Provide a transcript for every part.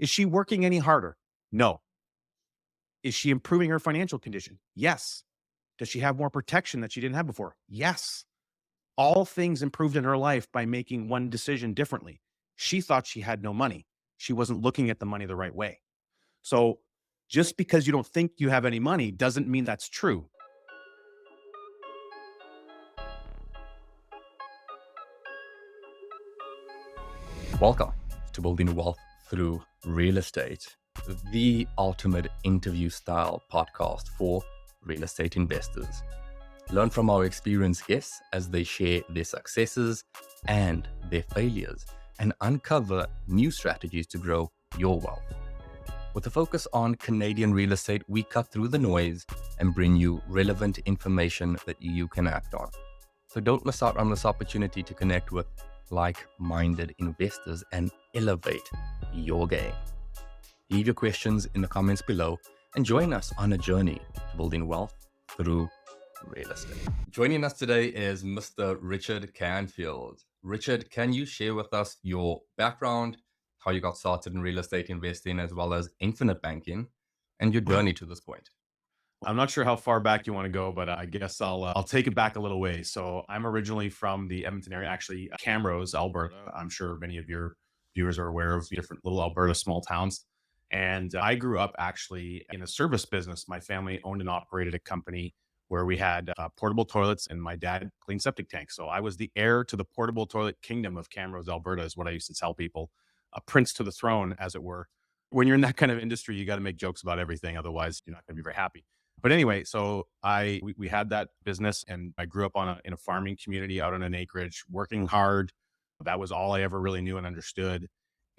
Is she working any harder? No. Is she improving her financial condition? Yes. Does she have more protection that she didn't have before? Yes. All things improved in her life by making one decision differently. She thought she had no money. She wasn't looking at the money the right way. So just because you don't think you have any money doesn't mean that's true. Welcome to Building Wealth Through Real Estate, the ultimate interview style podcast for real estate investors. Learn from our experienced guests as they share their successes and their failures and uncover new strategies to grow your wealth. With a focus on Canadian real estate, we cut through the noise and bring you relevant information that you can act on. So don't miss out on this opportunity to connect with like-minded investors and elevate your game. Leave your questions in the comments below and join us on a journey to building wealth through real estate. Joining us today is Mr. Richard Canfield. Richard, can you share with us your background, how you got started in real estate investing, as well as infinite banking, and your journey to this point? I'm not sure how far back you want to go, but I guess I'll take it back a little way. So I'm originally from the Edmonton area, actually Camrose, Alberta. I'm sure many of your viewers are aware of different little Alberta small towns. And I grew up actually in a service business. My family owned and operated a company where we had portable toilets, and my dad cleaned septic tanks. So I was the heir to the portable toilet kingdom of Camrose, Alberta, is what I used to tell people. A prince to the throne, as it were. When you're in that kind of industry, you got to make jokes about everything. Otherwise, you're not going to be very happy. But anyway, so we had that business, and I grew up in a farming community out on an acreage, working hard. That was all I ever really knew and understood.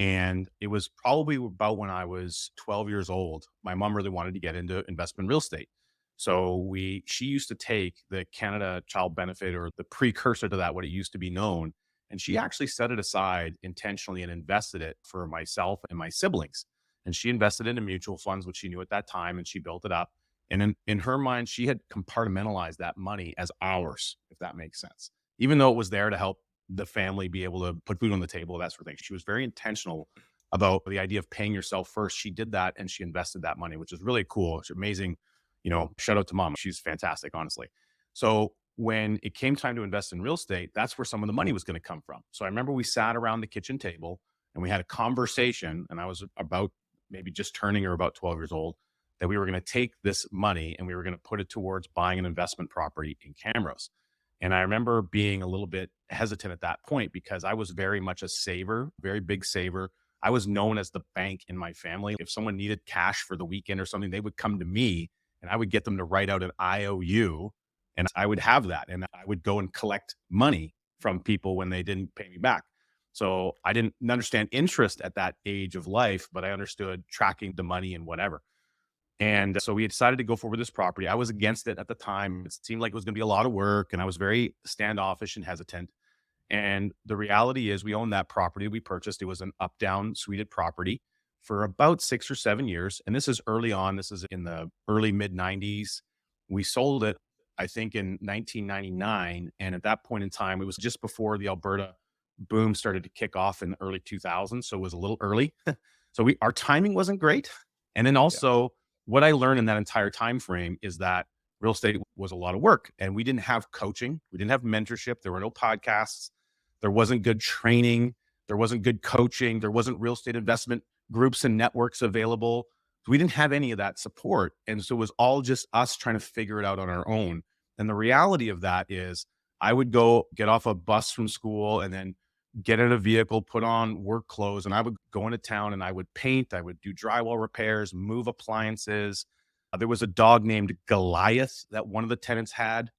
And it was probably about when I was 12 years old, my mom really wanted to get into investment real estate. So she used to take the Canada Child Benefit, or the precursor to that, what it used to be known, and she actually set it aside intentionally and invested it for myself and my siblings. And she invested into mutual funds, which she knew at that time, and she built it up. And in her mind, she had compartmentalized that money as ours, if that makes sense. Even though it was there to help the family be able to put food on the table, that sort of thing. She was very intentional about the idea of paying yourself first. She did that, and she invested that money, which is really cool. It's amazing. Shout out to mom. She's fantastic, honestly. So when it came time to invest in real estate, that's where some of the money was going to come from. So I remember we sat around the kitchen table and we had a conversation, and I was about maybe just turning or about 12 years old, that we were going to take this money and we were going to put it towards buying an investment property in Camrose. And I remember being a little bit hesitant at that point because I was very much a saver, very big saver. I was known as the bank in my family. If someone needed cash for the weekend or something, they would come to me and I would get them to write out an IOU, and I would have that. And I would go and collect money from people when they didn't pay me back. So I didn't understand interest at that age of life, but I understood tracking the money and whatever. And so we decided to go forward with this property. I was against it at the time. It seemed like it was going to be a lot of work, and I was very standoffish and hesitant. And the reality is we owned that property we purchased. It was an up-down suited property for about 6 or 7 years. And this is early on. This is in the early mid-90s. We sold it, I think, in 1999. And at that point in time, it was just before the Alberta boom started to kick off in the early 2000s. So it was a little early. So our timing wasn't great. And then also, what I learned in that entire time frame is that real estate was a lot of work, and we didn't have coaching. We didn't have mentorship. There were no podcasts. There wasn't good training. There wasn't good coaching. There wasn't real estate investment groups and networks available. So we didn't have any of that support. And so it was all just us trying to figure it out on our own. And the reality of that is I would go get off a bus from school and then get in a vehicle, put on work clothes, and I would go into town and I would paint, I would do drywall repairs, move appliances. There was a dog named Goliath that one of the tenants had.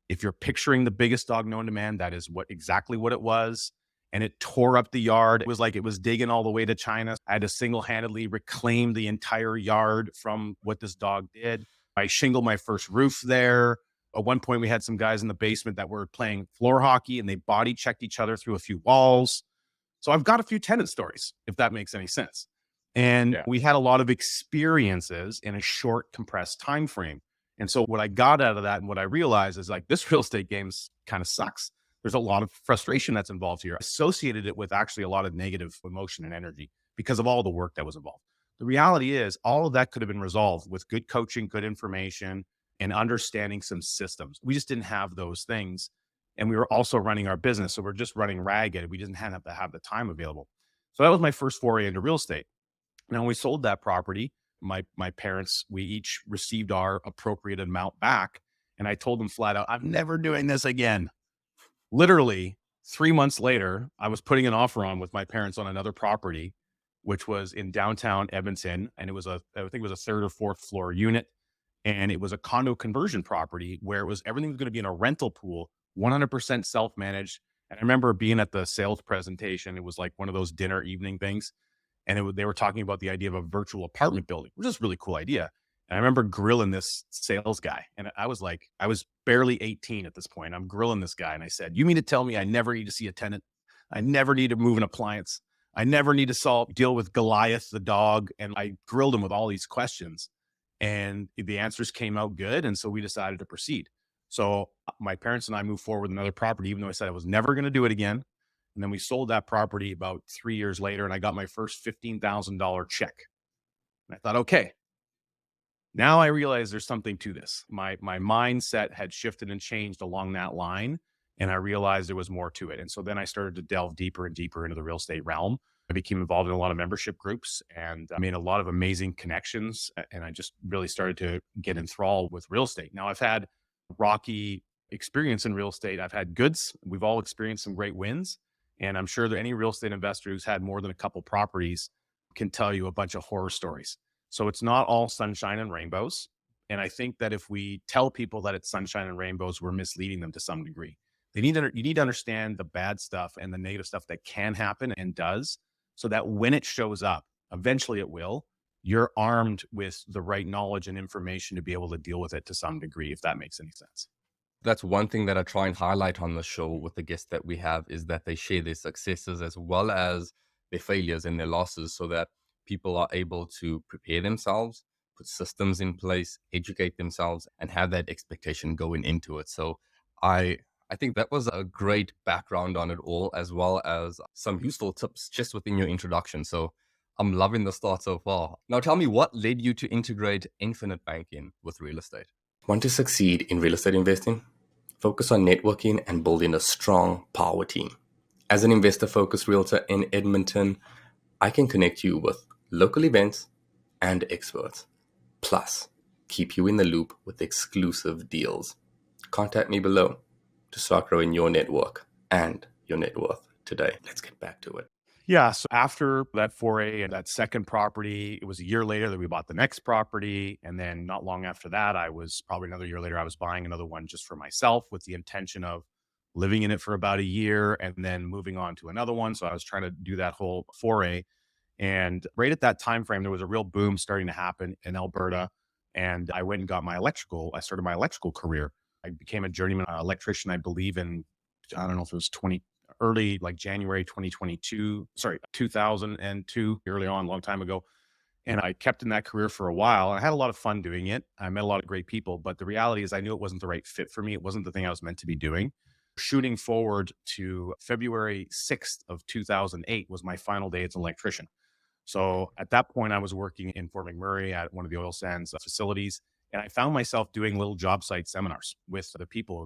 If you're picturing the biggest dog known to man, that is exactly what it was. And it tore up the yard. It was like it was digging all the way to China. I had to single-handedly reclaim the entire yard from what this dog did. I shingled my first roof there. At one point, we had some guys in the basement that were playing floor hockey, and they body checked each other through a few walls. So I've got a few tenant stories, if that makes any sense. And we had a lot of experiences in a short, compressed time frame. And so what I got out of that and what I realized is, like, this real estate game kind of sucks. There's a lot of frustration that's involved here. I associated it with actually a lot of negative emotion and energy because of all the work that was involved. The reality is all of that could have been resolved with good coaching, good information, and understanding some systems. We just didn't have those things. And we were also running our business. So we're just running ragged. We didn't have the time available. So that was my first foray into real estate. Now, when we sold that property, my parents, we each received our appropriate amount back. And I told them flat out, I'm never doing this again. Literally 3 months later, I was putting an offer on with my parents on another property, which was in downtown Edmonton. And I think it was a third or fourth floor unit. And it was a condo conversion property where everything was going to be in a rental pool, 100% self-managed. And I remember being at the sales presentation. It was like one of those dinner evening things. And they were talking about the idea of a virtual apartment building, which is a really cool idea. And I remember grilling this sales guy. And I was barely 18 at this point. I'm grilling this guy. And I said, you mean to tell me I never need to see a tenant? I never need to move an appliance. I never need to deal with Goliath, the dog. And I grilled him with all these questions. And the answers came out good. And so we decided to proceed. So my parents and I moved forward with another property, even though I said I was never going to do it again. And then we sold that property about 3 years later, and I got my first $15,000 check. And I thought, okay, now I realize there's something to this. My mindset had shifted and changed along that line, and I realized there was more to it. And so then I started to delve deeper and deeper into the real estate realm. I became involved in a lot of membership groups, and I made a lot of amazing connections. And I just really started to get enthralled with real estate. Now I've had rocky experience in real estate. I've had goods. We've all experienced some great wins. And I'm sure that any real estate investor who's had more than a couple properties can tell you a bunch of horror stories. So it's not all sunshine and rainbows. And I think that if we tell people that it's sunshine and rainbows, we're misleading them to some degree. You need to understand the bad stuff and the negative stuff that can happen and does, so that when it shows up, eventually it will, you're armed with the right knowledge and information to be able to deal with it to some degree, if that makes any sense. That's one thing that I try and highlight on the show with the guests that we have, is that they share their successes as well as their failures and their losses, so that people are able to prepare themselves, put systems in place, educate themselves, and have that expectation going into it. So I think that was a great background on it all, as well as some useful tips just within your introduction. So I'm loving the start so far. Now tell me, what led you to integrate infinite banking with real estate? Want to succeed in real estate investing? Focus on networking and building a strong power team. As an investor-focused realtor in Edmonton, I can connect you with local events and experts. Plus, keep you in the loop with exclusive deals. Contact me below to start growing your network and your net worth today. Let's get back to it. Yeah. So after that foray and that second property, it was a year later that we bought the next property. And then not long after that, probably another year later, I was buying another one just for myself with the intention of living in it for about a year and then moving on to another one. So I was trying to do that whole foray. And right at that time frame, there was a real boom starting to happen in Alberta. And I went and I started my electrical career. I became a journeyman electrician, I believe I don't know if it was early, like January 2002, early on, a long time ago. And I kept in that career for a while. I had a lot of fun doing it. I met a lot of great people, but the reality is I knew it wasn't the right fit for me. It wasn't the thing I was meant to be doing. Shooting forward to February 6th of 2008 was my final day as an electrician. So at that point, I was working in Fort McMurray at one of the oil sands facilities. And I found myself doing little job site seminars with the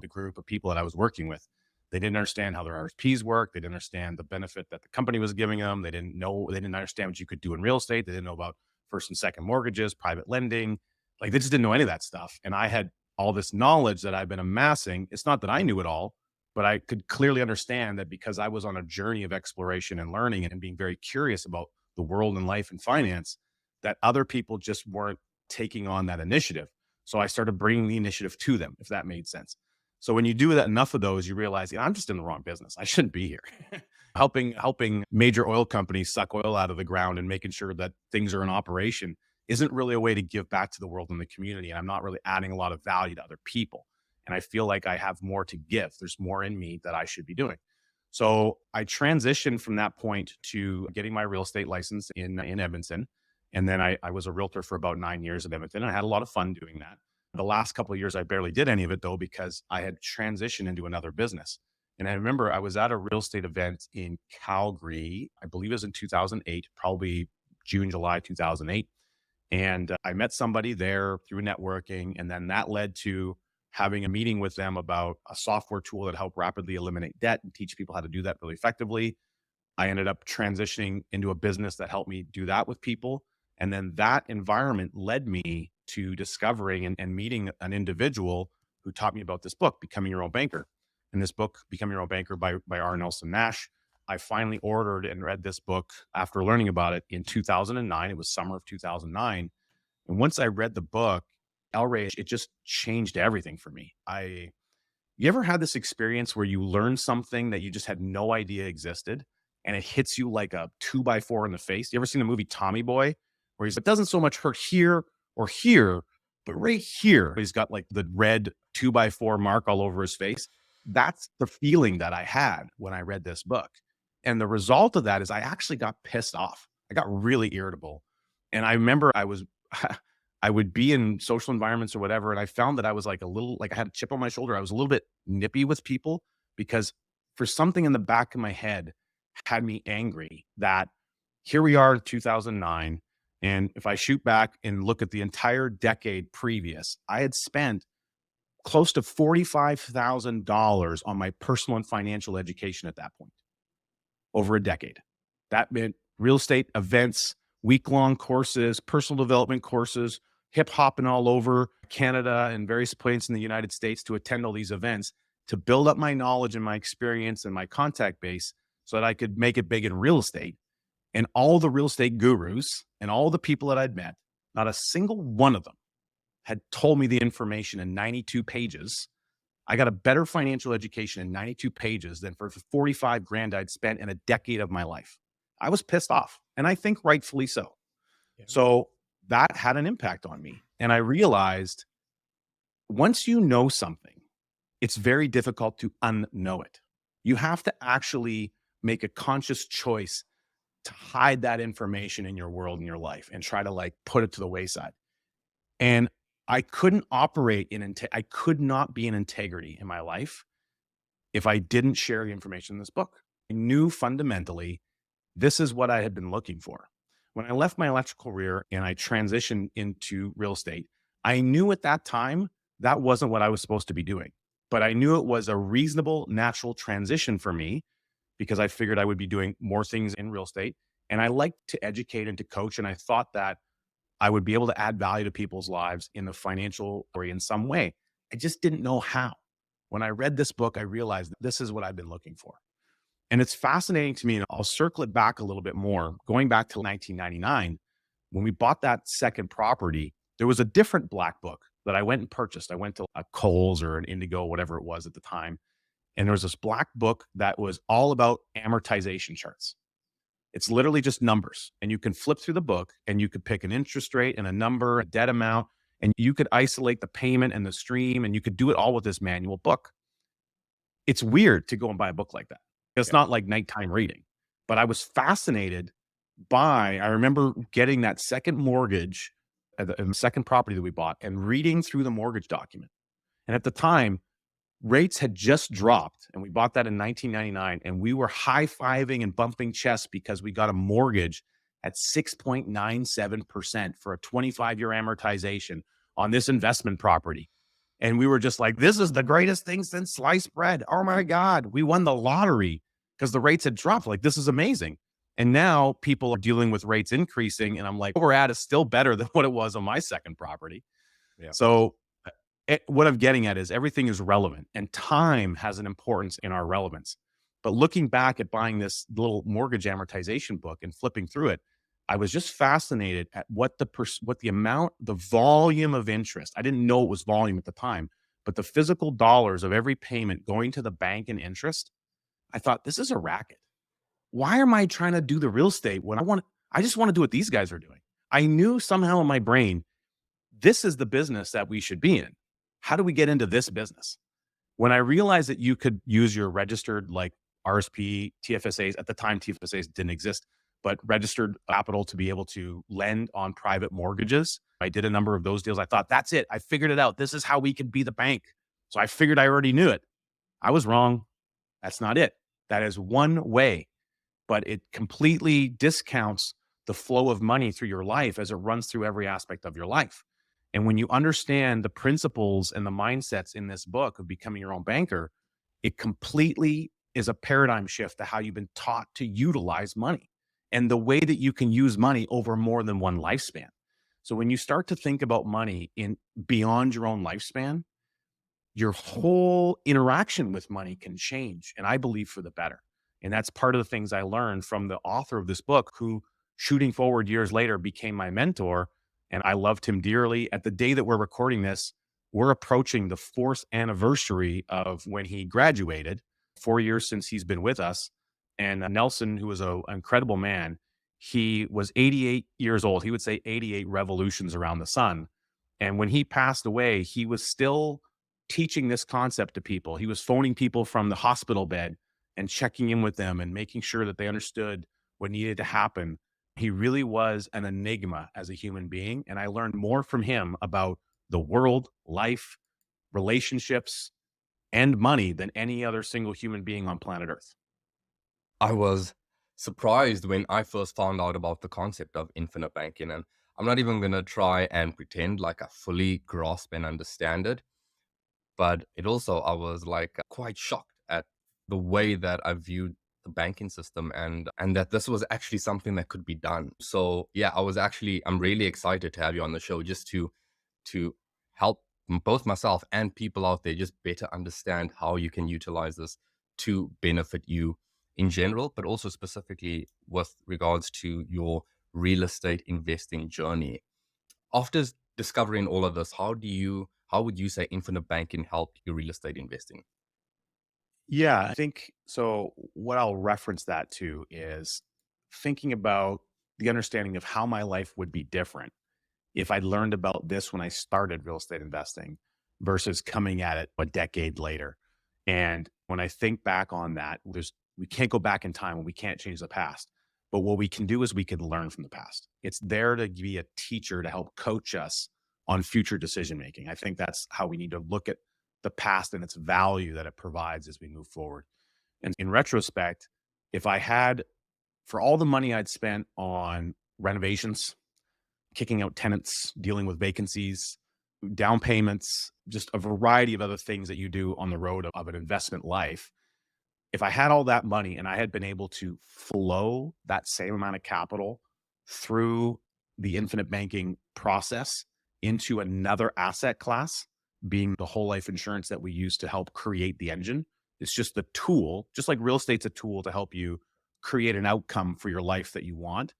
group of people that I was working with. They didn't understand how their RFPs work. They didn't understand the benefit that the company was giving them. They didn't understand what you could do in real estate. They didn't know about first and second mortgages, private lending. Like, they just didn't know any of that stuff. And I had all this knowledge that I've been amassing. It's not that I knew it all, but I could clearly understand that because I was on a journey of exploration and learning and being very curious about the world and life and finance, that other people just weren't taking on that initiative. So I started bringing the initiative to them, if that made sense. So when you do that, enough of those, you realize, I'm just in the wrong business. I shouldn't be here. helping major oil companies suck oil out of the ground and making sure that things are in operation isn't really a way to give back to the world and the community. And I'm not really adding a lot of value to other people. And I feel like I have more to give. There's more in me that I should be doing. So I transitioned from that point to getting my real estate license in Edmonton. And then I was a realtor for about 9 years in Edmonton. I had a lot of fun doing that. The last couple of years, I barely did any of it though, because I had transitioned into another business. And I remember I was at a real estate event in Calgary. I believe it was in 2008, probably June, July 2008. And I met somebody there through networking. And then that led to having a meeting with them about a software tool that helped rapidly eliminate debt and teach people how to do that really effectively. I ended up transitioning into a business that helped me do that with people. And then that environment led me to discovering and meeting an individual who taught me about this book, Becoming Your Own Banker. And this book, Becoming Your Own Banker by R. Nelson Nash, I finally ordered and read this book after learning about it in 2009. It was summer of 2009. And once I read the book, El Rey, it just changed everything for me. You ever had this experience where you learn something that you just had no idea existed and it hits you like a 2x4 in the face? You ever seen the movie Tommy Boy where it doesn't so much hurt here or here, but right here, he's got like the red 2x4 mark all over his face. That's the feeling that I had when I read this book. And the result of that is I actually got pissed off. I got really irritable. And I remember I would be in social environments or whatever, and I found that I was like I had a chip on my shoulder. I was a little bit nippy with people because for something in the back of my head had me angry that here we are in 2009. And if I shoot back and look at the entire decade previous, I had spent close to $45,000 on my personal and financial education at that point, over a decade. That meant real estate events, week-long courses, personal development courses, hip hopping all over Canada and various places in the United States to attend all these events to build up my knowledge and my experience and my contact base so that I could make it big in real estate. And all the real estate gurus and all the people that I'd met, not a single one of them had told me the information in 92 pages. I got a better financial education in 92 pages than for 45 grand I'd spent in a decade of my life. I was pissed off, and I think rightfully so. Yeah. So that had an impact on me. And I realized once you know something, it's very difficult to unknow it. You have to actually make a conscious choice to hide that information in your world, in your life, and try to like put it to the wayside. And I couldn't operate I could not be in integrity in my life if I didn't share the information in this book. I knew fundamentally this is what I had been looking for. When I left my electrical career and I transitioned into real estate, I knew at that time that wasn't what I was supposed to be doing. But I knew it was a reasonable, natural transition for me because I figured I would be doing more things in real estate. And I liked to educate and to coach. And I thought that I would be able to add value to people's lives in the financial or in some way. I just didn't know how. When I read this book, I realized this is what I've been looking for. And it's fascinating to me, and I'll circle it back a little bit more. Going back to 1999, when we bought that second property, there was a different black book that I went and purchased. I went to a Kohl's or an Indigo, whatever it was at the time. And there was this black book that was all about amortization charts. It's literally just numbers. And you can flip through the book and you could pick an interest rate and a number, a debt amount, and you could isolate the payment and the stream, and you could do it all with this manual book. It's weird to go and buy a book like that. It's not like nighttime reading, but I was fascinated I remember getting that second mortgage at the second property that we bought and reading through the mortgage document. And at the time, rates had just dropped, and we bought that in 1999, and we were high-fiving and bumping chests because we got a mortgage at 6.97% for a 25-year amortization on this investment property. And we were just like, this is the greatest thing since sliced bread. Oh my God, we won the lottery because the rates had dropped. Like, this is amazing. And now people are dealing with rates increasing. And I'm like, what we're at is still better than what it was on my second property. Yeah. So what I'm getting at is everything is relevant, and time has an importance in our relevance. But looking back at buying this little mortgage amortization book and flipping through it, I was just fascinated at what the volume of interest. I didn't know it was volume at the time, but the physical dollars of every payment going to the bank in interest. I thought, this is a racket. Why am I trying to do the real estate when I just want to do what these guys are doing? I knew somehow in my brain, this is the business that we should be in. How do we get into this business? When I realized that you could use your registered like RSP, TFSAs, at the time, TFSAs didn't exist, but registered capital to be able to lend on private mortgages. I did a number of those deals. I thought, that's it. I figured it out. This is how we could be the bank. So I figured I already knew it. I was wrong. That's not it. That is one way, but it completely discounts the flow of money through your life as it runs through every aspect of your life. And when you understand the principles and the mindsets in this book of becoming your own banker, it completely is a paradigm shift to how you've been taught to utilize money and the way that you can use money over more than one lifespan. So when you start to think about money in beyond your own lifespan, your whole interaction with money can change. And I believe for the better. And that's part of the things I learned from the author of this book, who shooting forward years later became my mentor. And I loved him dearly. At the day that we're recording this, we're approaching the fourth anniversary of when he graduated, 4 years since he's been with us. And Nelson, who was an incredible man, he was 88 years old. He would say 88 revolutions around the sun. And when he passed away, he was still teaching this concept to people. He was phoning people from the hospital bed and checking in with them and making sure that they understood what needed to happen. He really was an enigma as a human being. And I learned more from him about the world, life, relationships, and money than any other single human being on planet Earth. I was surprised when I first found out about the concept of infinite banking, and I'm not even going to try and pretend like I fully grasp and understand it. But it also, I was like quite shocked at the way that I viewed the banking system, and that this was actually something that could be done. So yeah, I'm really excited to have you on the show, just to help both myself and people out there just better understand how you can utilize this to benefit you in general, but also specifically with regards to your real estate investing journey. After discovering all of this, how would you say infinite banking helped your real estate investing? Yeah, I think so. What I'll reference that to is thinking about the understanding of how my life would be different if I'd learned about this when I started real estate investing versus coming at it a decade later. And when I think back on that, we can't go back in time and we can't change the past. But what we can do is we can learn from the past. It's there to be a teacher to help coach us on future decision making. I think that's how we need to look at the past and its value that it provides as we move forward. And in retrospect, if I had, for all the money I'd spent on renovations, kicking out tenants, dealing with vacancies, down payments, just a variety of other things that you do on the road of an investment life. If I had all that money and I had been able to flow that same amount of capital through the infinite banking process into another asset class, being the whole life insurance that we use to help create the engine, it's just the tool, just like real estate's a tool to help you create an outcome for your life that you want.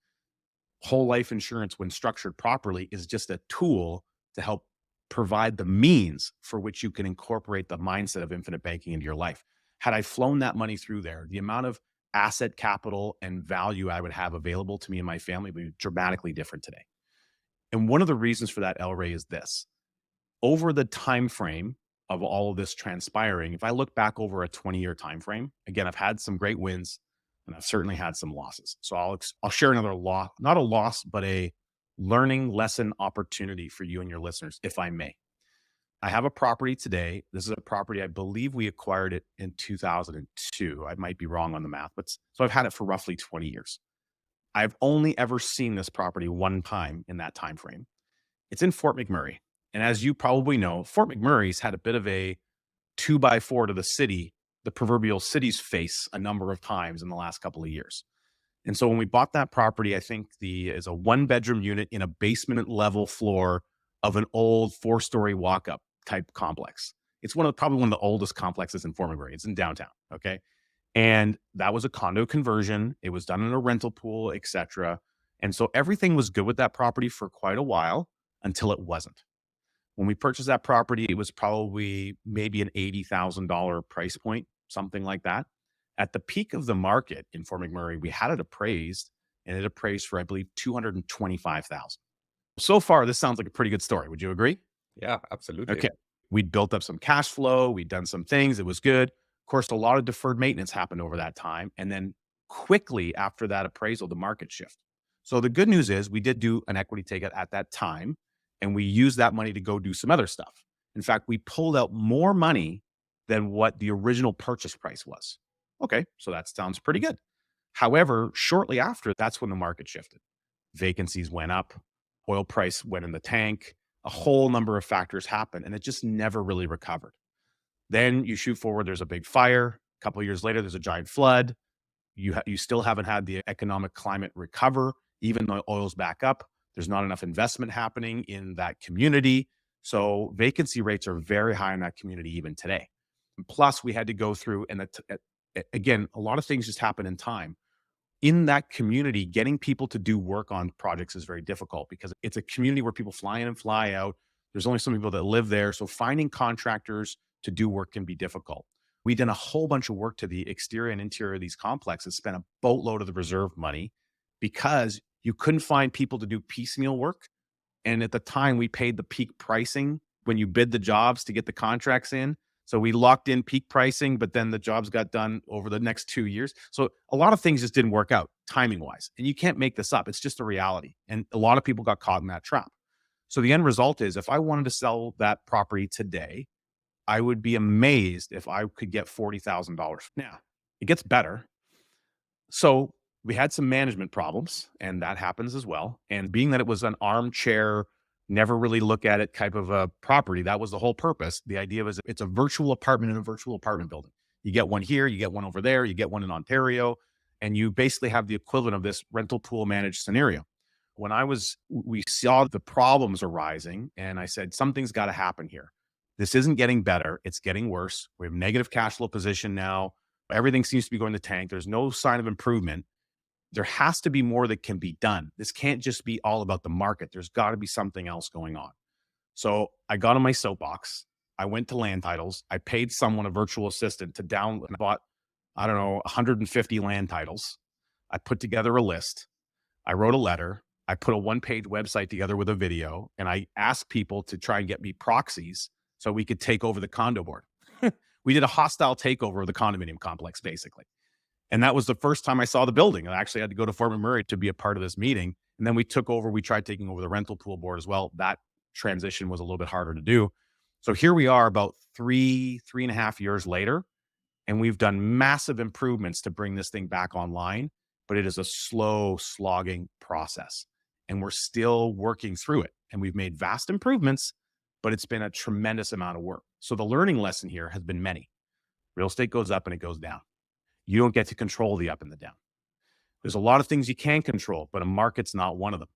Whole life insurance, when structured properly, is just a tool to help provide the means for which you can incorporate the mindset of infinite banking into your life. Had I flown that money through there, the amount of asset capital and value I would have available to me and my family would be dramatically different today. And one of the reasons for that, El Ray, is this. Over the time frame of all of this transpiring, if I look back over a 20-year time frame, again, I've had some great wins and I've certainly had some losses. So I'll share another loss, not a loss, but a learning lesson opportunity for you and your listeners, if I may. I have a property today. This is a property, I believe we acquired it in 2002. I might be wrong on the math, but so I've had it for roughly 20 years. I've only ever seen this property one time in that time frame. It's in Fort McMurray. And as you probably know, Fort McMurray's had a bit of a 2x4 to the city, the proverbial city's face, a number of times in the last couple of years. And so when we bought that property, I think is a 1-bedroom unit in a basement level floor of an old 4-story walk-up type complex. It's probably one of the oldest complexes in Fort McMurray. It's in downtown. Okay. And that was a condo conversion. It was done in a rental pool, etc. And so everything was good with that property for quite a while until it wasn't. When we purchased that property, it was probably maybe an $80,000 price point, something like that. At the peak of the market in Fort McMurray, we had it appraised, and it appraised for, I believe, $225,000. So far, this sounds like a pretty good story. Would you agree? Yeah, absolutely. Okay. We'd built up some cash flow. We'd done some things. It was good. Of course, a lot of deferred maintenance happened over that time. And then quickly after that appraisal, the market shifted. So the good news is we did do an equity take at that time, and we used that money to go do some other stuff. In fact, we pulled out more money than what the original purchase price was. Okay, so that sounds pretty good. However, shortly after, that's when the market shifted. Vacancies went up, oil price went in the tank, a whole number of factors happened, and it just never really recovered. Then you shoot forward, there's a big fire. A couple of years later, there's a giant flood. You still haven't had the economic climate recover, even though oil's back up. There's not enough investment happening in that community. So vacancy rates are very high in that community even today. Plus, we had to go through, and again, a lot of things just happen in time. In that community, getting people to do work on projects is very difficult because it's a community where people fly in and fly out. There's only some people that live there. So finding contractors to do work can be difficult. We did a whole bunch of work to the exterior and interior of these complexes, spent a boatload of the reserve money because you couldn't find people to do piecemeal work. And at the time, we paid the peak pricing when you bid the jobs to get the contracts in. So we locked in peak pricing, but then the jobs got done over the next 2 years. So a lot of things just didn't work out timing wise. And you can't make this up. It's just a reality. And a lot of people got caught in that trap. So the end result is if I wanted to sell that property today, I would be amazed if I could get $40,000. Now, it gets better. So we had some management problems, and that happens as well. And being that it was an armchair, never really look at it type of a property, that was the whole purpose. The idea was it's a virtual apartment in a virtual apartment building. You get one here, you get one over there, you get one in Ontario, and you basically have the equivalent of this rental pool managed scenario. We saw the problems arising, and I said, something's got to happen here. This isn't getting better. It's getting worse. We have negative cash flow position now. Everything seems to be going to the tank. There's no sign of improvement. There has to be more that can be done. This can't just be all about the market. There's got to be something else going on. So I got on my soapbox. I went to land titles. I paid someone, a virtual assistant, to download and bought, I don't know, 150 land titles. I put together a list. I wrote a letter. I put a one-page website together with a video, and I asked people to try and get me proxies so we could take over the condo board. We did a hostile takeover of the condominium complex, basically. And that was the first time I saw the building. I actually had to go to Fort McMurray to be a part of this meeting. And then we tried taking over the rental pool board as well. That transition was a little bit harder to do. So here we are about 3.5 years later, and we've done massive improvements to bring this thing back online, but it is a slow slogging process. And we're still working through it. And we've made vast improvements, but it's been a tremendous amount of work. So the learning lesson here has been many. Real estate goes up and it goes down. You don't get to control the up and the down. There's a lot of things you can control, but a market's not one of them.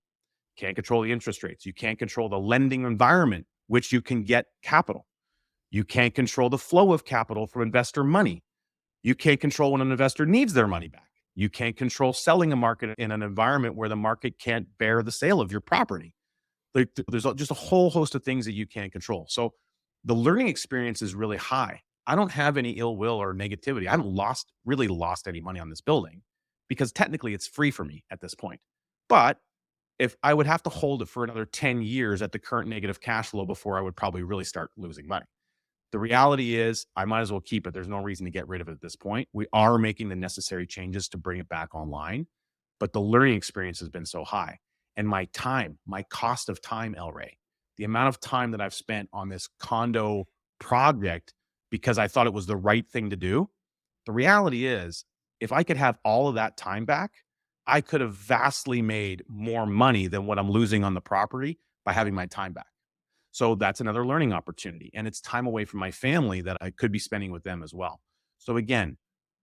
Can't control the interest rates. You can't control the lending environment, which you can get capital. You can't control the flow of capital from investor money. You can't control when an investor needs their money back. You can't control selling a market in an environment where the market can't bear the sale of your property. There's just a whole host of things that you can't control. So the learning experience is really high. I don't have any ill will or negativity. I haven't really lost any money on this building because technically it's free for me at this point. But if I would have to hold it for another 10 years at the current negative cash flow before I would probably really start losing money. The reality is I might as well keep it. There's no reason to get rid of it at this point. We are making the necessary changes to bring it back online, but the learning experience has been so high. And my cost of time, El Ray, the amount of time that I've spent on this condo project because I thought it was the right thing to do. The reality is, if I could have all of that time back, I could have vastly made more money than what I'm losing on the property by having my time back. So that's another learning opportunity. And it's time away from my family that I could be spending with them as well. So again,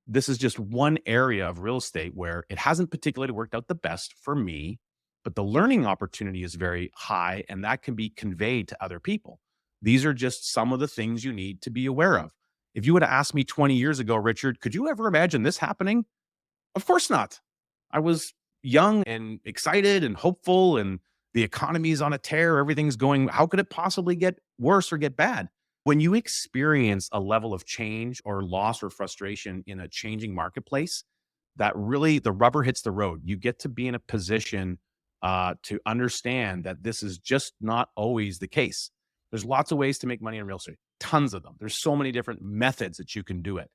this is just one area of real estate where it hasn't particularly worked out the best for me, but the learning opportunity is very high and that can be conveyed to other people. These are just some of the things you need to be aware of. If you would have asked me 20 years ago, Richard, could you ever imagine this happening? Of course not. I was young and excited and hopeful, and the economy is on a tear. Everything's going, how could it possibly get worse or get bad? When you experience a level of change or loss or frustration in a changing marketplace, that really the rubber hits the road. You get to be in a position to understand that this is just not always the case. There's lots of ways to make money in real estate, tons of them. There's so many different methods that you can do it.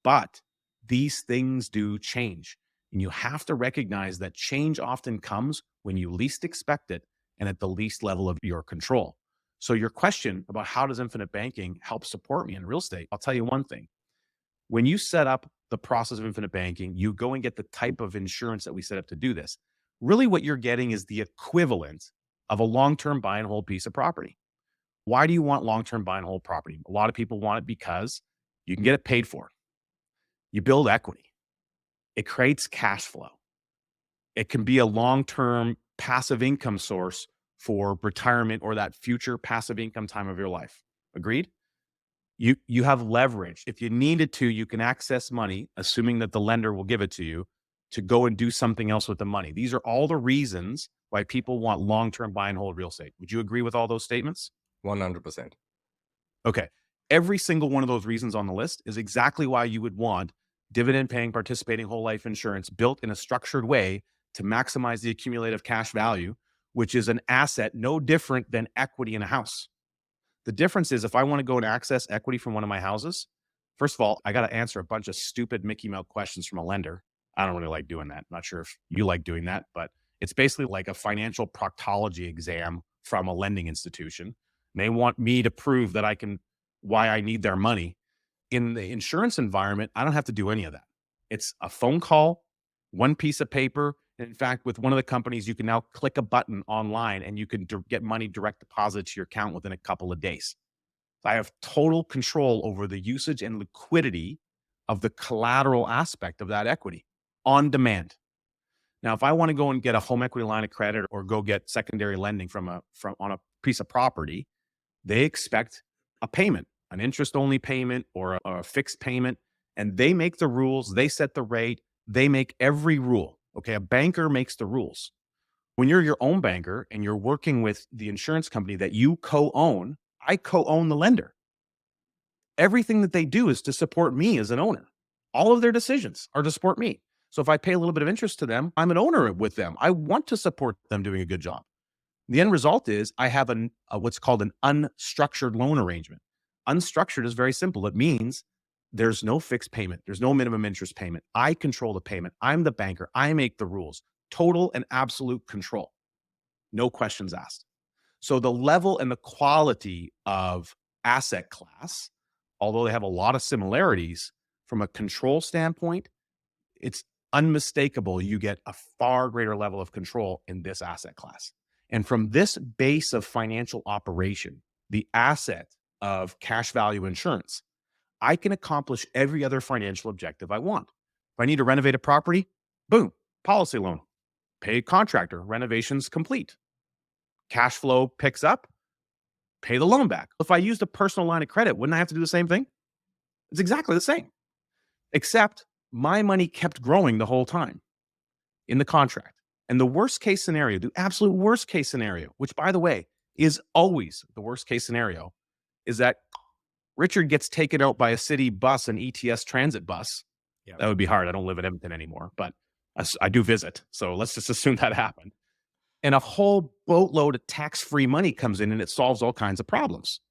But these things do change. And you have to recognize that change often comes when you least expect it and at the least level of your control. So your question about how does infinite banking help support me in real estate, I'll tell you one thing. When you set up the process of infinite banking. You go and get the type of insurance that we set up to do this. Really, what you're getting is the equivalent of a long-term buy and hold piece of property. Why do you want long-term buy and hold property? A lot of people want it because you can get it paid for. You build equity. It creates cash flow. It can be a long-term passive income source for retirement or that future passive income time of your life. Agreed? You have leverage. If you needed to, you can access money, assuming that the lender will give it to you, to go and do something else with the money. These are all the reasons why people want long-term buy and hold real estate. Would you agree with all those statements? 100%. Okay. Every single one of those reasons on the list is exactly why you would want dividend paying, participating whole life insurance built in a structured way to maximize the accumulative cash value, which is an asset no different than equity in a house. The difference is if I want to go and access equity from one of my houses, first of all, I got to answer a bunch of stupid Mickey Mouse questions from a lender. I don't really like doing that. I'm not sure if you like doing that, but it's basically like a financial proctology exam from a lending institution. They want me to prove that I can, why I need their money. In the insurance environment, I don't have to do any of that. It's a phone call, one piece of paper. In fact, with one of the companies, you can now click a button online and you can get money direct deposit to your account within a couple of days. So I have total control over the usage and liquidity of the collateral aspect of that equity on demand. Now, if I want to go and get a home equity line of credit or go get secondary lending on a piece of property, they expect a payment, an interest-only payment or a fixed payment, and they make the rules, they set the rate, they make every rule. Okay, a banker makes the rules. When you're your own banker and you're working with the insurance company that you co-own, I co-own the lender. Everything that they do is to support me as an owner. All of their decisions are to support me. So if I pay a little bit of interest to them, I'm an owner with them. I want to support them doing a good job. The end result is I have what's called an unstructured loan arrangement. Unstructured is very simple. It means there's no fixed payment. There's no minimum interest payment. I control the payment. I'm the banker. I make the rules. Total and absolute control. No questions asked. So the level and the quality of asset class, although they have a lot of similarities from a control standpoint, it's unmistakable. You get a far greater level of control in this asset class. And from this base of financial operation, the asset of cash value insurance, I can accomplish every other financial objective I want. If I need to renovate a property, boom, policy loan, pay contractor, renovations complete. Cash flow picks up, pay the loan back. If I used a personal line of credit, wouldn't I have to do the same thing? It's exactly the same, except my money kept growing the whole time in the contract. And the worst case scenario, the absolute worst case scenario, which by the way, is always the worst case scenario, is that Richard gets taken out by a city bus, an ETS transit bus. Yeah. That would be hard. I don't live in Edmonton anymore, but I do visit. So let's just assume that happened. And a whole boatload of tax-free money comes in and it solves all kinds of problems.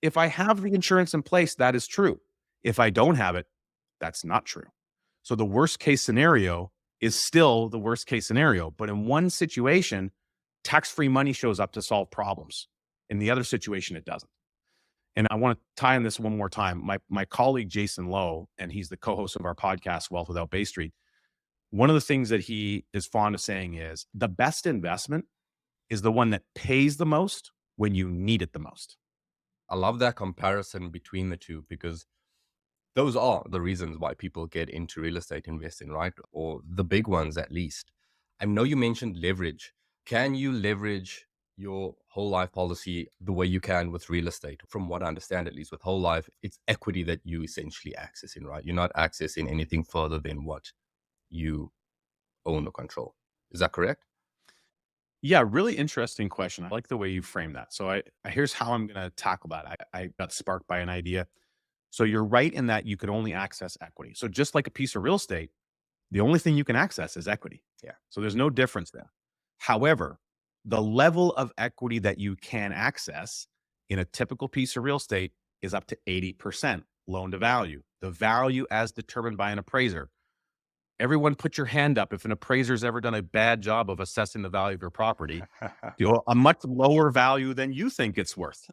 If I have the insurance in place, that is true. If I don't have it, that's not true. So the worst case scenario is still the worst case scenario. But in one situation, tax-free money shows up to solve problems. In the other situation, it doesn't. And I want to tie in this one more time. My colleague, Jason Lowe, and he's the co-host of our podcast, Wealth Without Bay Street. One of the things that he is fond of saying is the best investment is the one that pays the most when you need it the most. I love that comparison between the two because those are the reasons why people get into real estate investing, right? Or the big ones, at least. I know you mentioned leverage. Can you leverage your whole life policy the way you can with real estate? From what I understand, at least with whole life, it's equity that you essentially accessing, right? You're not accessing anything further than what you own or control. Is that correct? Yeah, really interesting question. I like the way you frame that. So here's how I'm going to tackle that. I got sparked by an idea. So you're right in that you could only access equity. So just like a piece of real estate, the only thing you can access is equity. Yeah. So there's no difference there. However, the level of equity that you can access in a typical piece of real estate is up to 80% loan to value, the value as determined by an appraiser. Everyone put your hand up if an appraiser's ever done a bad job of assessing the value of your property. A much lower value than you think it's worth.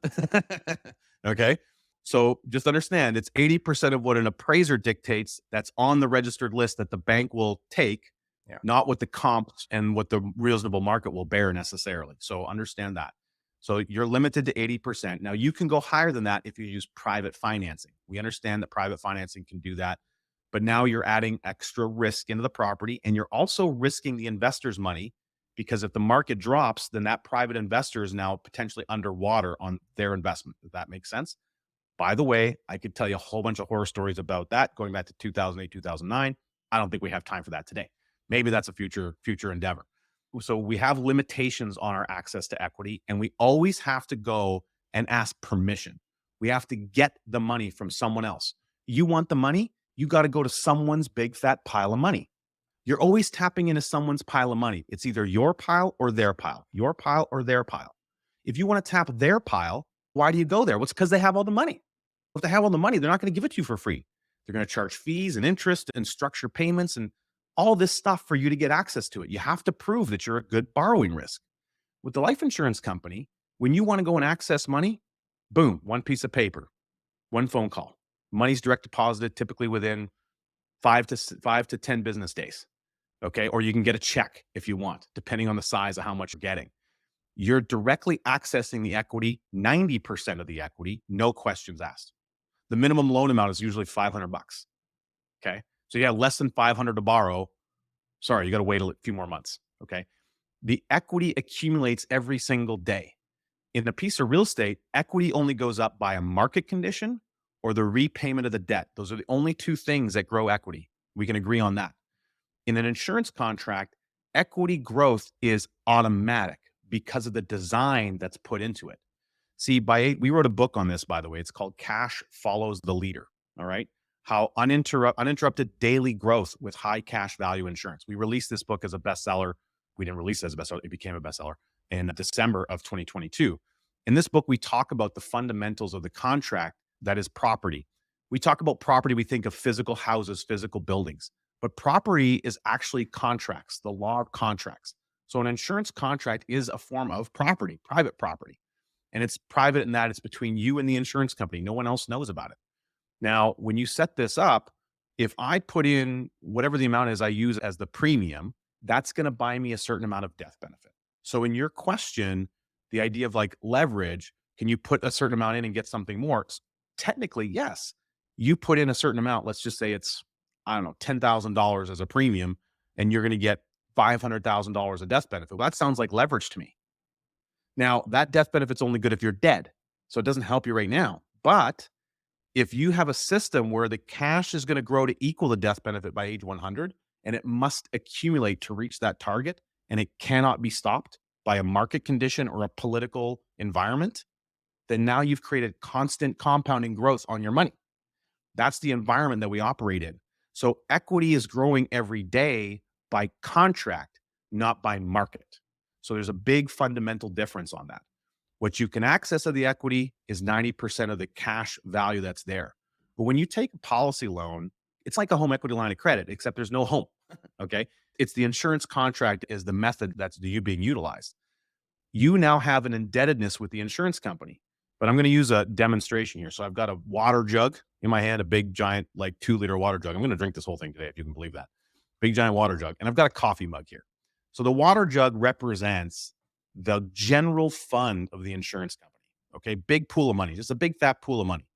Okay. So just understand it's 80% of what an appraiser dictates that's on the registered list that the bank will take, Yeah. not what the comps and what the reasonable market will bear necessarily. So understand that. So you're limited to 80%. Now you can go higher than that if you use private financing. We understand that private financing can do that, but now you're adding extra risk into the property and you're also risking the investor's money because if the market drops, then that private investor is now potentially underwater on their investment. Does that make sense? By the way, I could tell you a whole bunch of horror stories about that going back to 2008, 2009. I don't think we have time for that today. Maybe that's a future endeavor. So we have limitations on our access to equity, and we always have to go and ask permission. We have to get the money from someone else. You want the money? You got to go to someone's big fat pile of money. You're always tapping into someone's pile of money. It's either your pile or their pile, your pile or their pile. If you want to tap their pile, why do you go there? Well, it's because they have all the money. If they have all the money, they're not going to give it to you for free. They're going to charge fees and interest and structure payments and all this stuff for you to get access to it. You have to prove that you're a good borrowing risk. With the life insurance company, when you want to go and access money, boom, one piece of paper, one phone call. Money's direct deposited typically within 5 to 10 business days. Okay. Or you can get a check if you want, depending on the size of how much you're getting. You're directly accessing the equity, 90% of the equity, no questions asked. The minimum loan amount is usually $500. Okay. So you have less than 500 to borrow. Sorry, you got to wait a few more months. Okay. The equity accumulates every single day. In a piece of real estate, equity only goes up by a market condition or the repayment of the debt. Those are the only two things that grow equity. We can agree on that. In an insurance contract, equity growth is automatic because of the design that's put into it. See, we wrote a book on this, by the way. It's called Cash Follows the Leader. All right. How uninterrupted daily growth with high cash value insurance. We released this book as a bestseller. We didn't release it as a bestseller. It became a bestseller in December of 2022. In this book, we talk about the fundamentals of the contract that is property. We talk about property. We think of physical houses, physical buildings, but property is actually contracts, the law of contracts. So an insurance contract is a form of property, private property. And it's private in that it's between you and the insurance company. No one else knows about it. Now, when you set this up, if I put in whatever the amount is I use as the premium, that's going to buy me a certain amount of death benefit. So in your question, the idea of like leverage, can you put a certain amount in and get something more? Technically, yes. You put in a certain amount. Let's just say it's, I don't know, $10,000 as a premium, and you're going to get $500,000 of death benefit. Well, that sounds like leverage to me. Now, that death benefit's only good if you're dead. So it doesn't help you right now. But if you have a system where the cash is going to grow to equal the death benefit by age 100, and it must accumulate to reach that target, and it cannot be stopped by a market condition or a political environment, then now you've created constant compounding growth on your money. That's the environment that we operate in. So equity is growing every day by contract, not by market. So there's a big fundamental difference on that. What you can access of the equity is 90% of the cash value that's there. But when you take a policy loan, it's like a home equity line of credit, except there's no home. Okay. It's the insurance contract is the method that's being utilized. You now have an indebtedness with the insurance company, but I'm going to use a demonstration here. So I've got a water jug in my hand, a big giant, like 2-liter water jug. I'm going to drink this whole thing today, if you can believe that. Big giant water jug. And I've got a coffee mug here. So the water jug represents the general fund of the insurance company. Okay. Big pool of money, just a big fat pool of money.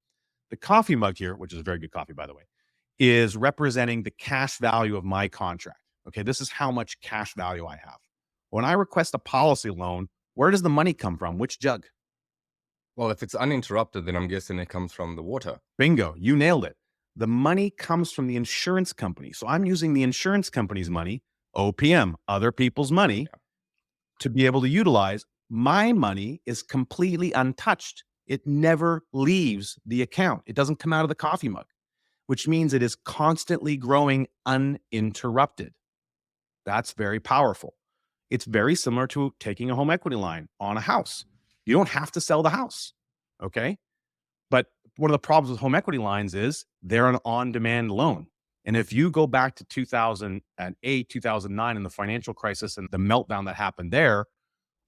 The coffee mug here, which is very good coffee, by the way, is representing the cash value of my contract. Okay. This is how much cash value I have. When I request a policy loan, where does the money come from? Which jug? Well, if it's uninterrupted, then I'm guessing it comes from the water. Bingo. You nailed it. The money comes from the insurance company. So I'm using the insurance company's money, OPM, other people's money, to be able to utilize. My money is completely untouched. It never leaves the account. It doesn't come out of the coffee mug, which means it is constantly growing uninterrupted. That's very powerful. It's very similar to taking a home equity line on a house. You don't have to sell the house. Okay. But one of the problems with home equity lines is they're an on-demand loan. And if you go back to 2008, 2009 and the financial crisis and the meltdown that happened there,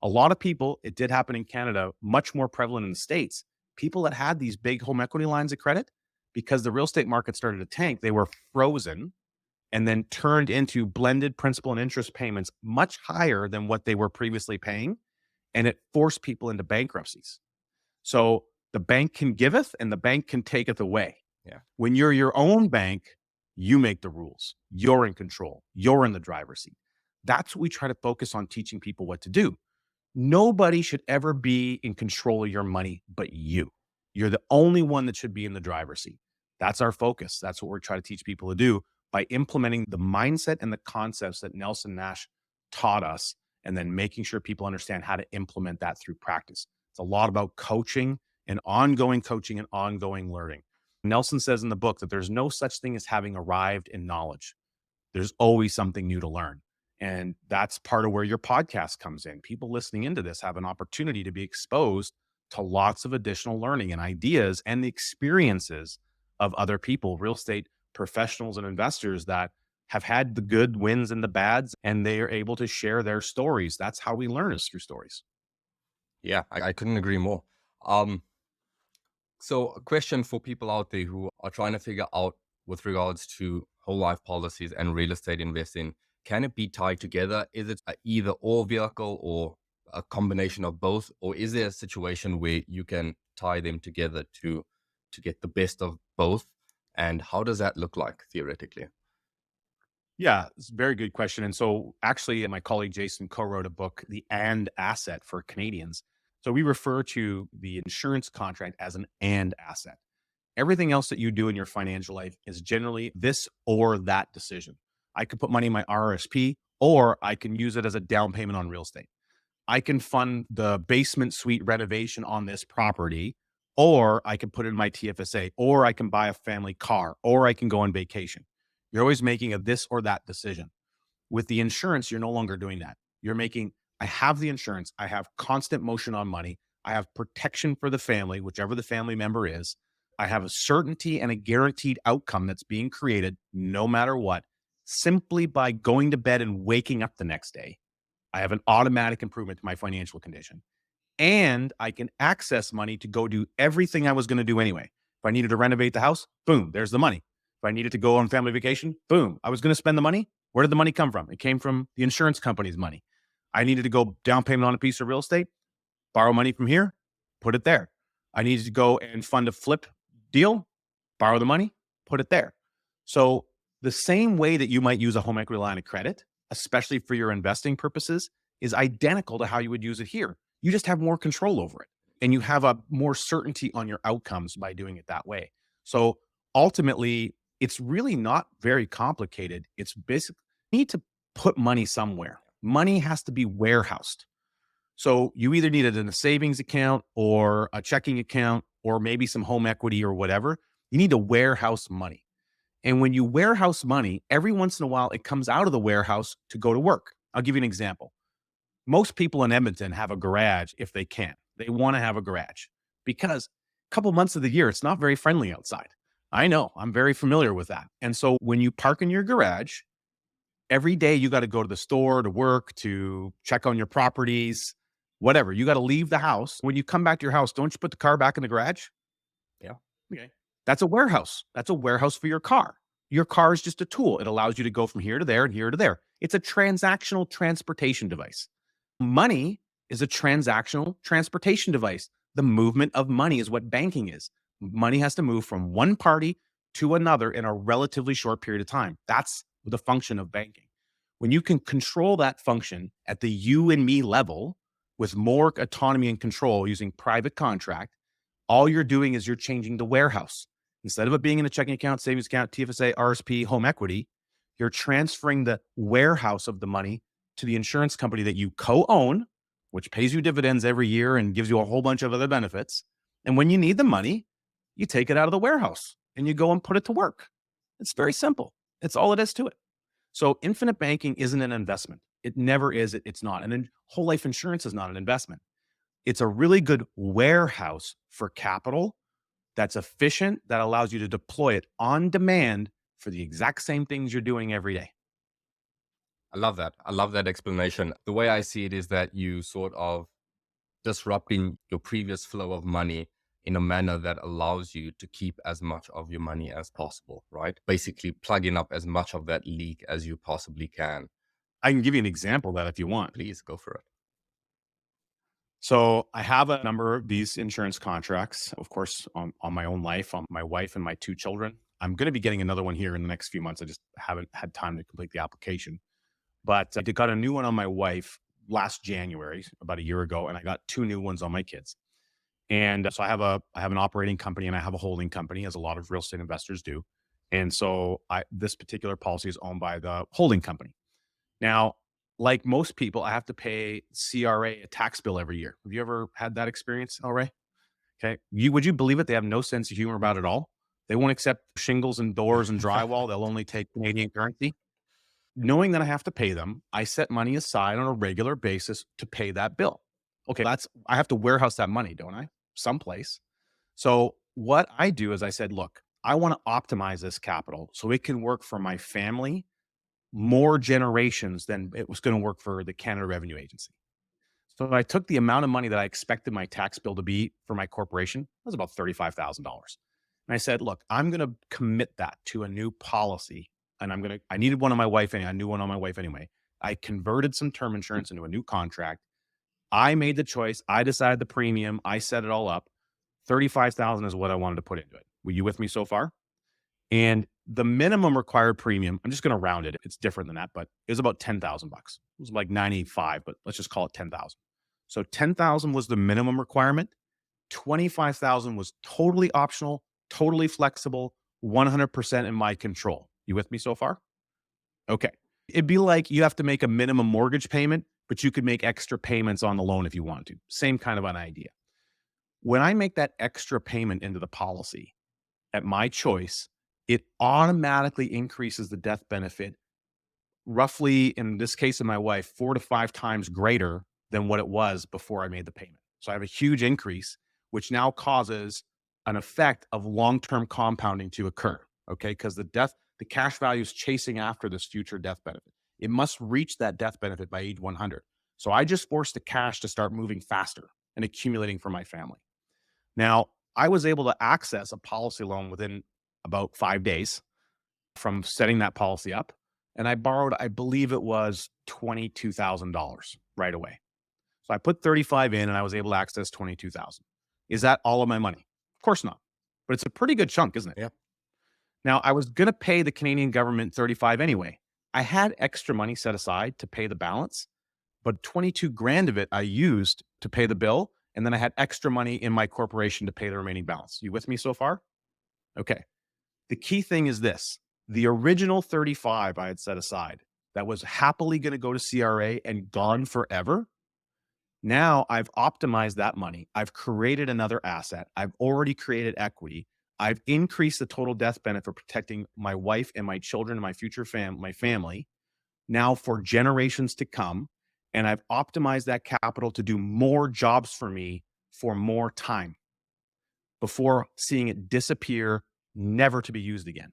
a lot of people, it did happen in Canada, much more prevalent in the States. people that had these big home equity lines of credit, because the real estate market started to tank, they were frozen and then turned into blended principal and interest payments much higher than what they were previously paying. And it forced people into bankruptcies. So the bank can giveth and the bank can taketh away. Yeah. When you're your own bank, you make the rules. You're in control. You're in the driver's seat. That's what we try to focus on, teaching people what to do. Nobody should ever be in control of your money but you. You're the only one that should be in the driver's seat. That's our focus. That's what we're trying to teach people to do by implementing the mindset and the concepts that Nelson Nash taught us, and then making sure people understand how to implement that through practice. It's a lot about coaching and ongoing learning. Nelson says in the book that there's no such thing as having arrived in knowledge. There's always something new to learn. And that's part of where your podcast comes in. People listening into this have an opportunity to be exposed to lots of additional learning and ideas and the experiences of other people, real estate professionals and investors that have had the good wins and the bads, and they are able to share their stories. That's how we learn, is through stories. Yeah, I couldn't agree more. So a question for people out there who are trying to figure out with regards to whole life policies and real estate investing, can it be tied together? Is it a either or vehicle or a combination of both? Or is there a situation where you can tie them together to get the best of both? And how does that look like theoretically? Yeah, it's a very good question. And so actually, my colleague Jason co-wrote a book, The And Asset for Canadians. So we refer to the insurance contract as an and asset. Everything else that you do in your financial life is generally this or that decision. I could put money in my RSP, or I can use it as a down payment on real estate. I can fund the basement suite renovation on this property, or I can put it in my TFSA, or I can buy a family car, or I can go on vacation. You're always making a this or that decision. With the insurance, you're no longer doing that. You're making, I have the insurance, I have constant motion on money, I have protection for the family, whichever the family member is. I have a certainty and a guaranteed outcome that's being created no matter what, simply by going to bed and waking up the next day. I have an automatic improvement to my financial condition. And I can access money to go do everything I was going to do anyway. If I needed to renovate the house, boom, there's the money. If I needed to go on family vacation, boom, I was going to spend the money. Where did the money come from? It came from the insurance company's money. I needed to go down payment on a piece of real estate, borrow money from here, put it there. I needed to go and fund a flip deal, borrow the money, put it there. So the same way that you might use a home equity line of credit, especially for your investing purposes, is identical to how you would use it here. You just have more control over it, and you have a more certainty on your outcomes by doing it that way. So ultimately, it's really not very complicated. It's basically, you need to put money somewhere. Money has to be warehoused. So you either need it in a savings account or a checking account or maybe some home equity or whatever. You need to warehouse money. And when you warehouse money, every once in a while, it comes out of the warehouse to go to work. I'll give you an example. Most people in Edmonton have a garage if they can. They want to have a garage because a couple months of the year, it's not very friendly outside. I know, I'm very familiar with that. And so when you park in your garage, every day you got to go to the store, to work, to check on your properties, whatever. You got to leave the house. When you come back to your house, don't you put the car back in the garage? Yeah. Okay. That's a warehouse. That's a warehouse for your car. Your car is just a tool. It allows you to go from here to there and here to there. It's a transactional transportation device. Money is a transactional transportation device. The movement of money is what banking is. Money has to move from one party to another in a relatively short period of time. That's the function of banking. When you can control that function at the you and me level with more autonomy and control using private contract, all you're doing is you're changing the warehouse. Instead of it being in a checking account, savings account, TFSA, RSP, home equity, you're transferring the warehouse of the money to the insurance company that you co-own, which pays you dividends every year and gives you a whole bunch of other benefits. And when you need the money, you take it out of the warehouse and you go and put it to work. It's very simple. It's all it is to it. So infinite banking isn't an investment. It never is. It's not. And then whole life insurance is not an investment. It's a really good warehouse for capital that's efficient, that allows you to deploy it on demand for the exact same things you're doing every day. I love that. I love that explanation. The way I see it is that you sort of disrupting your previous flow of money in a manner that allows you to keep as much of your money as possible, right? Basically, plugging up as much of that leak as you possibly can. I can give you an example of that if you want. Please go for it. So I have a number of these insurance contracts, of course, on my own life, on my wife and my two children. I'm going to be getting another one here in the next few months. I just haven't had time to complete the application. But I got a new one on my wife last January, about a year ago, and I got two new ones on my kids. And so I have an operating company and I have a holding company, as a lot of real estate investors do. And so this particular policy is owned by the holding company. Now, like most people, I have to pay CRA a tax bill every year. Have you ever had that experience, Ray? Okay. Would you believe it? They have no sense of humor about it all. They won't accept shingles and doors and drywall. They'll only take Canadian currency. Knowing that I have to pay them, I set money aside on a regular basis to pay that bill. Okay, I have to warehouse that money, don't I? Someplace. So what I do is I said, look, I want to optimize this capital so it can work for my family more generations than it was going to work for the Canada Revenue Agency. So I took the amount of money that I expected my tax bill to be for my corporation. It was about $35,000. And I said, look, I'm going to commit that to a new policy. And I needed one on my wife anyway. I knew one on my wife anyway. I converted some term insurance into a new contract. I made the choice. I decided the premium. I set it all up. 35,000 is what I wanted to put into it. Were you with me so far? And the minimum required premium, I'm just going to round it. It's different than that, but it was about $10,000. It was like 95, but let's just call it 10,000. So 10,000 was the minimum requirement. 25,000 was totally optional, totally flexible, 100% in my control. You with me so far? Okay. It'd be like you have to make a minimum mortgage payment, but you could make extra payments on the loan if you wanted to. Same kind of an idea. When I make that extra payment into the policy at my choice, it automatically increases the death benefit roughly, in this case of my wife, 4 to 5 times greater than what it was before I made the payment. So I have a huge increase, which now causes an effect of long-term compounding to occur. Okay. Because the cash value is chasing after this future death benefit. It must reach that death benefit by age 100. So I just forced the cash to start moving faster and accumulating for my family. Now, I was able to access a policy loan within about 5 days from setting that policy up. And I borrowed, I believe it was $22,000 right away. So I put 35 in and I was able to access 22,000. Is that all of my money? Of course not. But it's a pretty good chunk, isn't it? Yeah. Now, I was going to pay the Canadian government 35 anyway. I had extra money set aside to pay the balance, but 22 grand of it I used to pay the bill. And then I had extra money in my corporation to pay the remaining balance. You with me so far? Okay. The key thing is this. The original 35 I had set aside that was happily going to go to CRA and gone forever. Now I've optimized that money. I've created another asset. I've already created equity. I've increased the total death benefit protecting my wife and my children and my future my family now for generations to come. And I've optimized that capital to do more jobs for me for more time before seeing it disappear, never to be used again.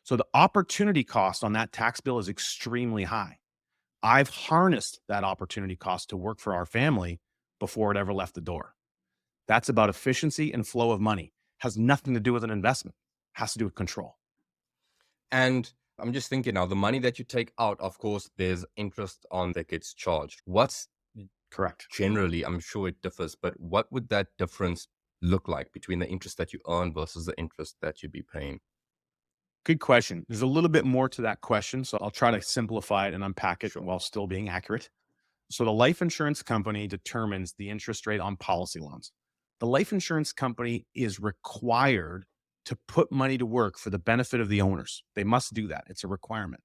So the opportunity cost on that tax bill is extremely high. I've harnessed that opportunity cost to work for our family before it ever left the door. That's about efficiency and flow of money. Has nothing to do with an investment. Has to do with control. And I'm just thinking now, the money that you take out, of course, there's interest on that gets charged. What's correct? Generally, I'm sure it differs, but what would that difference look like between the interest that you earn versus the interest that you'd be paying? Good question. There's a little bit more to that question, so I'll try to simplify it and unpack it while still being accurate. So the life insurance company determines the interest rate on policy loans. The life insurance company is required to put money to work for the benefit of the owners. They must do that. It's a requirement.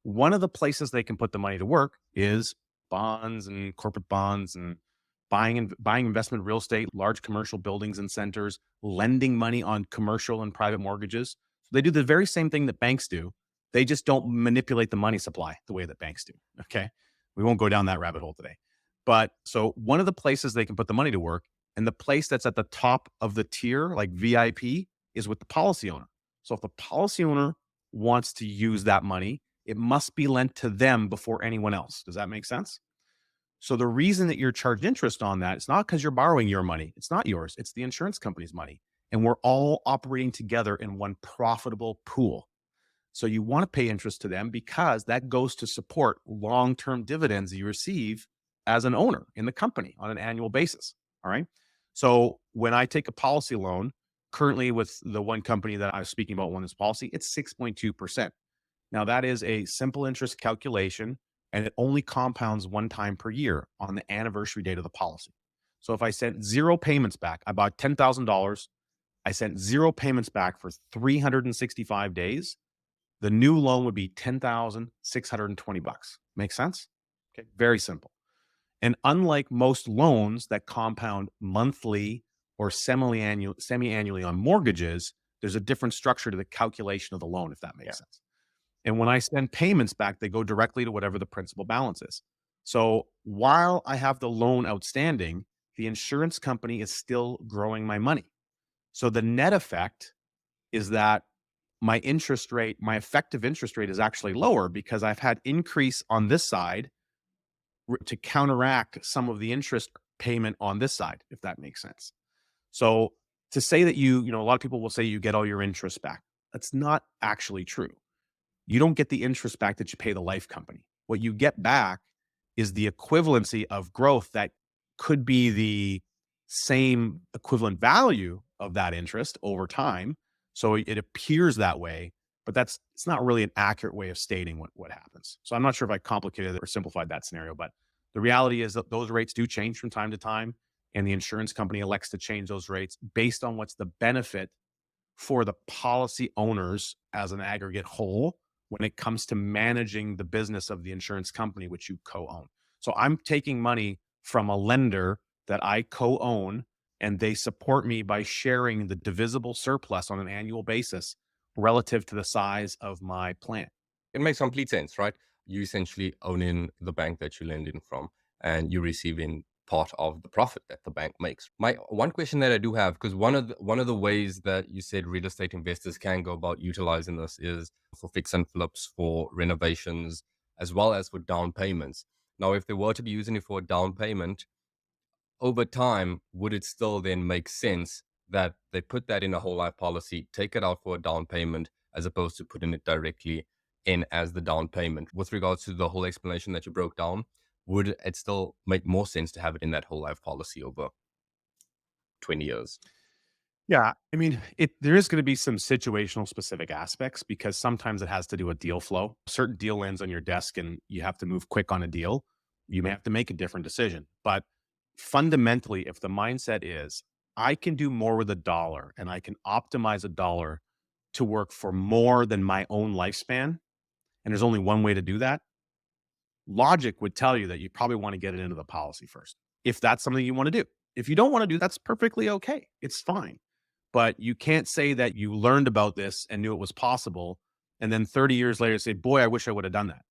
One of the places they can put the money to work is bonds and corporate bonds and buying investment real estate, large commercial buildings and centers, lending money on commercial and private mortgages. So they do the very same thing that banks do. They just don't manipulate the money supply the way that banks do. Okay. We won't go down that rabbit hole today. But so one of the places they can put the money to work, and the place that's at the top of the tier, like VIP, is with the policy owner. So if the policy owner wants to use that money, it must be lent to them before anyone else. Does that make sense? So the reason that you're charged interest on that, it's not because you're borrowing your money. It's not yours. It's the insurance company's money. And we're all operating together in one profitable pool. So you want to pay interest to them because that goes to support long-term dividends you receive as an owner in the company on an annual basis. All right. So when I take a policy loan, currently with the one company that I was speaking about on this policy, it's 6.2%. Now that is a simple interest calculation and it only compounds one time per year on the anniversary date of the policy. So if I sent zero payments back, I bought $10,000, I sent zero payments back for 365 days, the new loan would be $10,620. Make sense? Okay, very simple. And unlike most loans that compound monthly or semi-annually on mortgages, there's a different structure to the calculation of the loan, if that makes sense. And when I send payments back, they go directly to whatever the principal balance is. So while I have the loan outstanding, the insurance company is still growing my money. So the net effect is that my interest rate, my effective interest rate is actually lower because I've had increase on this side to counteract some of the interest payment on this side, if that makes sense. So to say that a lot of people will say you get all your interest back. That's not actually true. You don't get the interest back that you pay the life company. What you get back is the equivalency of growth that could be the same equivalent value of that interest over time. So it appears that way, but it's not really an accurate way of stating what happens. So I'm not sure if I complicated or simplified that scenario, but the reality is that those rates do change from time to time, and the insurance company elects to change those rates based on what's the benefit for the policy owners as an aggregate whole when it comes to managing the business of the insurance company, which you co-own. So I'm taking money from a lender that I co-own, and they support me by sharing the divisible surplus on an annual basis relative to the size of my plan. It makes complete sense, right? You essentially owning the bank that you lend in from, and you're receiving part of the profit that the bank makes. My one question that I do have, because one of the ways that you said real estate investors can go about utilizing this is for fix and flips, for renovations, as well as for down payments. Now, if they were to be using it for a down payment, over time, would it still then make sense that they put that in a whole life policy, take it out for a down payment, as opposed to putting it directly in as the down payment? With regards to the whole explanation that you broke down, would it still make more sense to have it in that whole life policy over 20 years? Yeah, I mean, there is going to be some situational specific aspects because sometimes it has to do with deal flow. Certain deal lands on your desk and you have to move quick on a deal. You may have to make a different decision. But fundamentally, if the mindset is, I can do more with a dollar and I can optimize a dollar to work for more than my own lifespan, and there's only one way to do that, logic would tell you that you probably want to get it into the policy first, if that's something you want to do. If you don't want to do, that's perfectly okay. It's fine. But you can't say that you learned about this and knew it was possible, and then 30 years later say, boy, I wish I would have done that.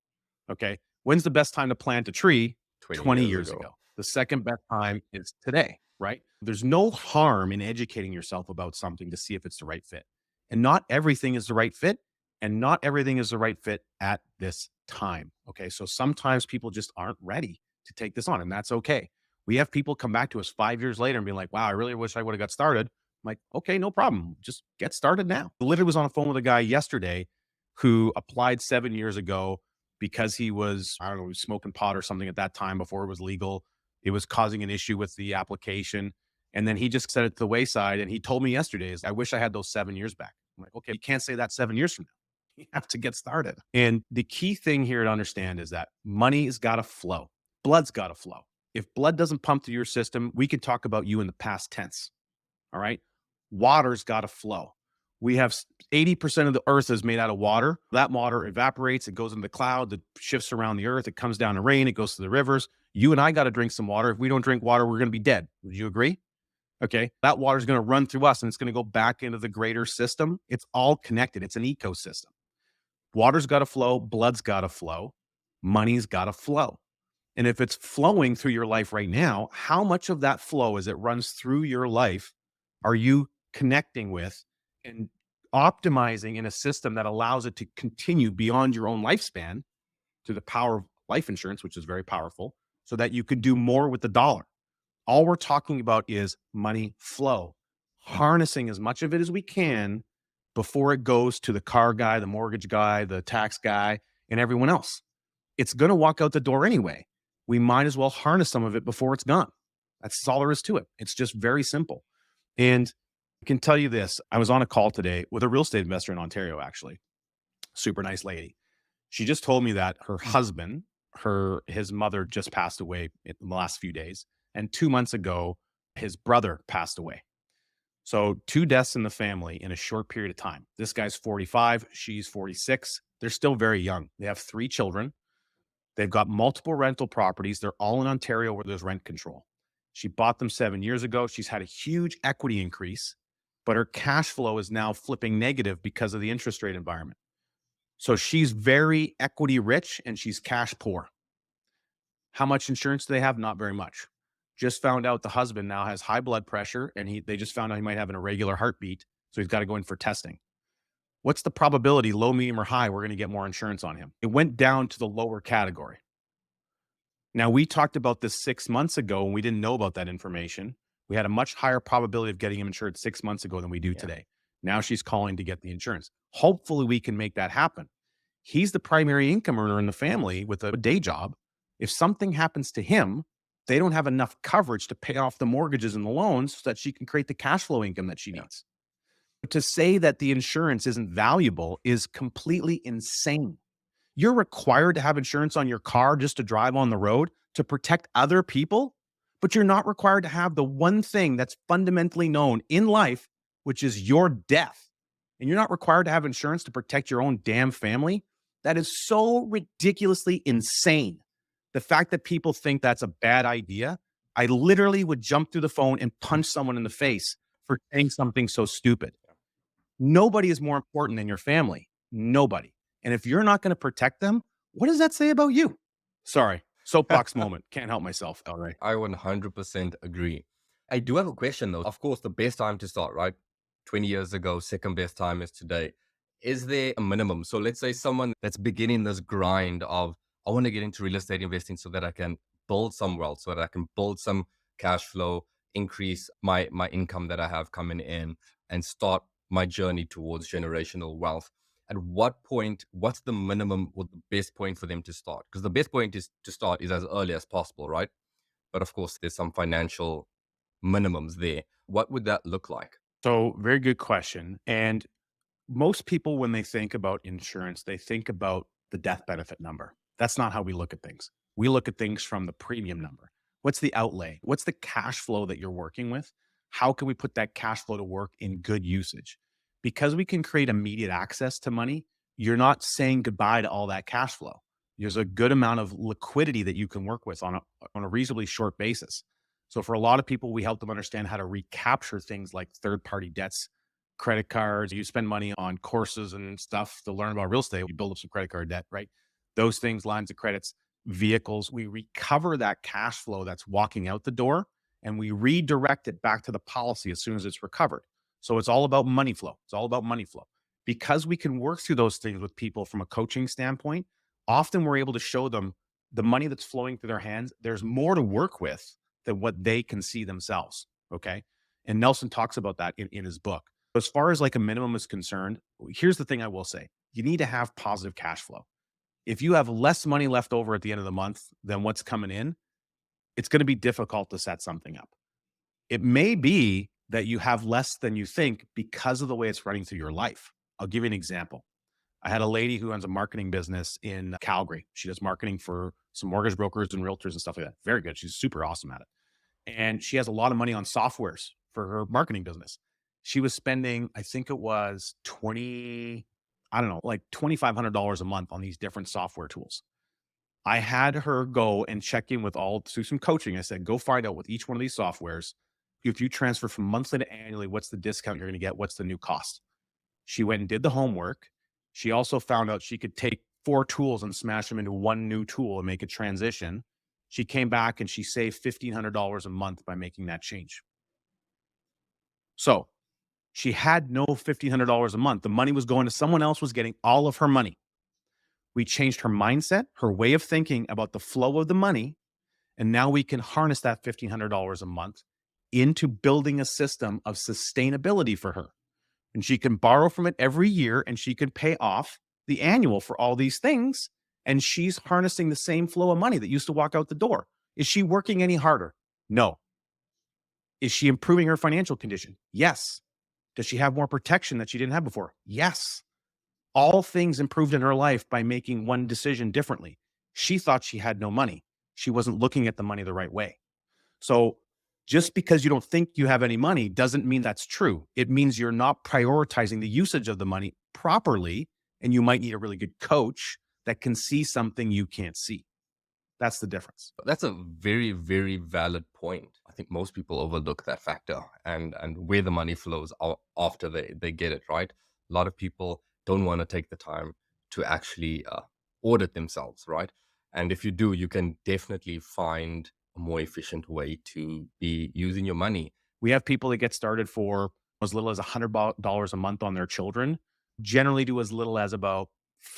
Okay. When's the best time to plant a tree? 20 years ago. The second best time is today, right? There's no harm in educating yourself about something to see if it's the right fit. And not everything is the right fit, and not everything is the right fit at this time. Okay. So sometimes people just aren't ready to take this on, and that's okay. We have people come back to us 5 years later and be like, wow, I really wish I would have got started. I'm like, okay, no problem. Just get started now. I literally was on the phone with a guy yesterday who applied 7 years ago because he was, I don't know, he was smoking pot or something at that time before it was legal. It was causing an issue with the application. And then he just set it to the wayside. And he told me yesterday, I wish I had those 7 years back. I'm like, okay, you can't say that 7 years from now. You have to get started. And the key thing here to understand is that money's got to flow. Blood's got to flow. If blood doesn't pump through your system, we could talk about you in the past tense. All right. Water's got to flow. We have 80% of the earth is made out of water. That water evaporates. It goes into the cloud. It shifts around the earth. It comes down to rain. It goes to the rivers. You and I got to drink some water. If we don't drink water, we're going to be dead. Would you agree? Okay. That water is going to run through us and it's going to go back into the greater system. It's all connected. It's an ecosystem. Water's got to flow. Blood's got to flow. Money's got to flow. And if it's flowing through your life right now, how much of that flow as it runs through your life are you connecting with and optimizing in a system that allows it to continue beyond your own lifespan to the power of life insurance, which is very powerful, so that you could do more with the dollar. All we're talking about is money flow, harnessing as much of it as we can before it goes to the car guy, the mortgage guy, the tax guy, and everyone else. It's going to walk out the door anyway. We might as well harness some of it before it's gone. That's all there is to it. It's just very simple. And I can tell you this, I was on a call today with a real estate investor in Ontario, actually. Super nice lady. She just told me that her husband, his mother just passed away in the last few days. And 2 months ago, his brother passed away. So 2 deaths in the family in a short period of time. This guy's 45, she's 46. They're still very young. They have 3 children. They've got multiple rental properties. They're all in Ontario where there's rent control. She bought them 7 years ago. She's had a huge equity increase, but her cash flow is now flipping negative because of the interest rate environment. So she's very equity rich and she's cash poor. How much insurance do they have? Not very much. Just found out the husband now has high blood pressure and they just found out he might have an irregular heartbeat. So he's got to go in for testing. What's the probability, low, medium, or high, we're going to get more insurance on him? It went down to the lower category. Now, we talked about this 6 months ago and we didn't know about that information. We had a much higher probability of getting him insured 6 months ago than we do today. Now she's calling to get the insurance. Hopefully we can make that happen. He's the primary income earner in the family with a day job. If something happens to him, they don't have enough coverage to pay off the mortgages and the loans so that she can create the cash flow income that she needs. To say that the insurance isn't valuable is completely insane. You're required to have insurance on your car just to drive on the road to protect other people, but you're not required to have the one thing that's fundamentally known in life, which is your death. And you're not required to have insurance to protect your own damn family. That is so ridiculously insane. The fact that people think that's a bad idea, I literally would jump through the phone and punch someone in the face for saying something so stupid. Nobody is more important than your family. Nobody. And if you're not going to protect them, what does that say about you? Sorry, soapbox moment. Can't help myself, Elray. I 100% agree. I do have a question though. Of course, the best time to start, right? 20 years ago, second best time is today. Is there a minimum? So let's say someone that's beginning this grind of, I want to get into real estate investing so that I can build some wealth, so that I can build some cash flow, increase my income that I have coming in, and start my journey towards generational wealth. At what point, what's the minimum or the best point for them to start? Because the best point is to start is as early as possible, right? But of course, there's some financial minimums there. What would that look like? So, very good question. And most people, when they think about insurance, they think about the death benefit number. That's not how we look at things. We look at things from the premium number. What's the outlay? What's the cash flow that you're working with? How can we put that cash flow to work in good usage? Because we can create immediate access to money, you're not saying goodbye to all that cash flow. There's a good amount of liquidity that you can work with on a reasonably short basis. So for a lot of people, we help them understand how to recapture things like third-party debts, credit cards. You spend money on courses and stuff to learn about real estate. You build up some credit card debt, right? Those things, lines of credits, vehicles. We recover that cash flow that's walking out the door and we redirect it back to the policy as soon as it's recovered. So it's all about money flow. It's all about money flow. Because we can work through those things with people from a coaching standpoint, often we're able to show them the money that's flowing through their hands. There's more to work with than what they can see themselves. Okay. And Nelson talks about that in his book. As far as like a minimum is concerned, here's the thing I will say. You need to have positive cash flow. If you have less money left over at the end of the month than what's coming in, it's going to be difficult to set something up. It may be that you have less than you think because of the way it's running through your life. I'll give you an example. I had a lady who owns a marketing business in Calgary. She does marketing for some mortgage brokers and realtors and stuff like that. Very good. She's super awesome at it. And she has a lot of money on softwares for her marketing business. She was spending, I think it was like $2,500 a month on these different software tools. I had her go and check in with through some coaching. I said, go find out with each one of these softwares, if you transfer from monthly to annually, what's the discount you're going to get? What's the new cost? She went and did the homework. She also found out she could take 4 tools and smash them into one new tool and make a transition. She came back and she saved $1,500 a month by making that change. So she had no $1,500 a month. The money was going to someone else was getting all of her money. We changed her mindset, her way of thinking about the flow of the money. And now we can harness that $1,500 a month into building a system of sustainability for her. And she can borrow from it every year and she can pay off the annual for all these things. And she's harnessing the same flow of money that used to walk out the door. Is she working any harder? No. Is she improving her financial condition? Yes. Does she have more protection that she didn't have before? Yes. All things improved in her life by making one decision differently. She thought she had no money. She wasn't looking at the money the right way. So just because you don't think you have any money doesn't mean that's true. It means you're not prioritizing the usage of the money properly, and you might need a really good coach that can see something you can't see. That's the difference. That's a very, very valid point. I think most people overlook that factor and where the money flows after they get it, right? A lot of people don't want to take the time to actually audit themselves, right? And if you do, you can definitely find a more efficient way to be using your money. We have people that get started for as little as $100 a month on their children, generally do as little as about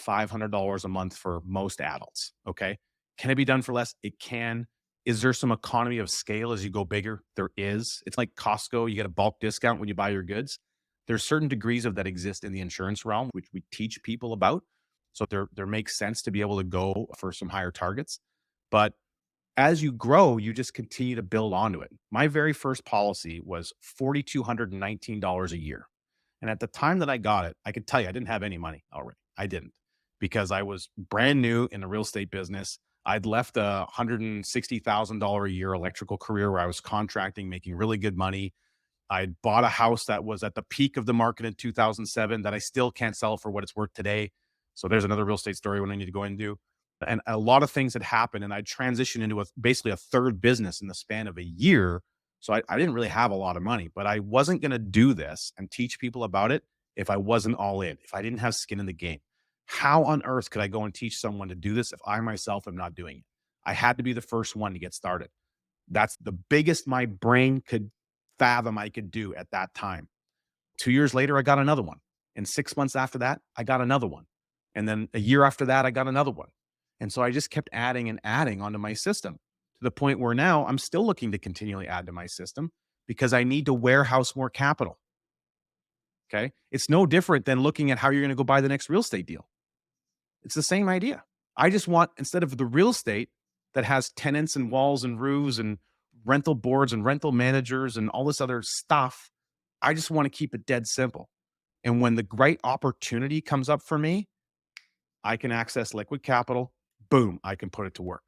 $500 a month for most adults. Okay. Can it be done for less? It can. Is there some economy of scale as you go bigger? There is. It's like Costco. You get a bulk discount when you buy your goods. There's certain degrees of that exist in the insurance realm, which we teach people about. So there makes sense to be able to go for some higher targets. But as you grow, you just continue to build onto it. My very first policy was $4,219 a year. And at the time that I got it, I could tell you I didn't have any money already. I didn't, because I was brand new in the real estate business. I'd left a $160,000 a year electrical career where I was contracting, making really good money. I'd bought a house that was at the peak of the market in 2007 that I still can't sell for what it's worth today. So there's another real estate story when I need to go into. And a lot of things had happened, and I transitioned into basically a third business in the span of a year. So I didn't really have a lot of money, but I wasn't going to do this and teach people about it if I wasn't all in, if I didn't have skin in the game. How on earth could I go and teach someone to do this if I myself am not doing it? I had to be the first one to get started. That's the biggest my brain could fathom I could do at that time. 2 years later, I got another one. And 6 months after that, I got another one. And then a year after that, I got another one. And so I just kept adding and adding onto my system to the point where now I'm still looking to continually add to my system because I need to warehouse more capital. Okay. It's no different than looking at how you're going to go buy the next real estate deal. It's the same idea. I just want, instead of the real estate that has tenants and walls and roofs and rental boards and rental managers and all this other stuff, I just want to keep it dead simple. And when the right opportunity comes up for me, I can access liquid capital. Boom, I can put it to work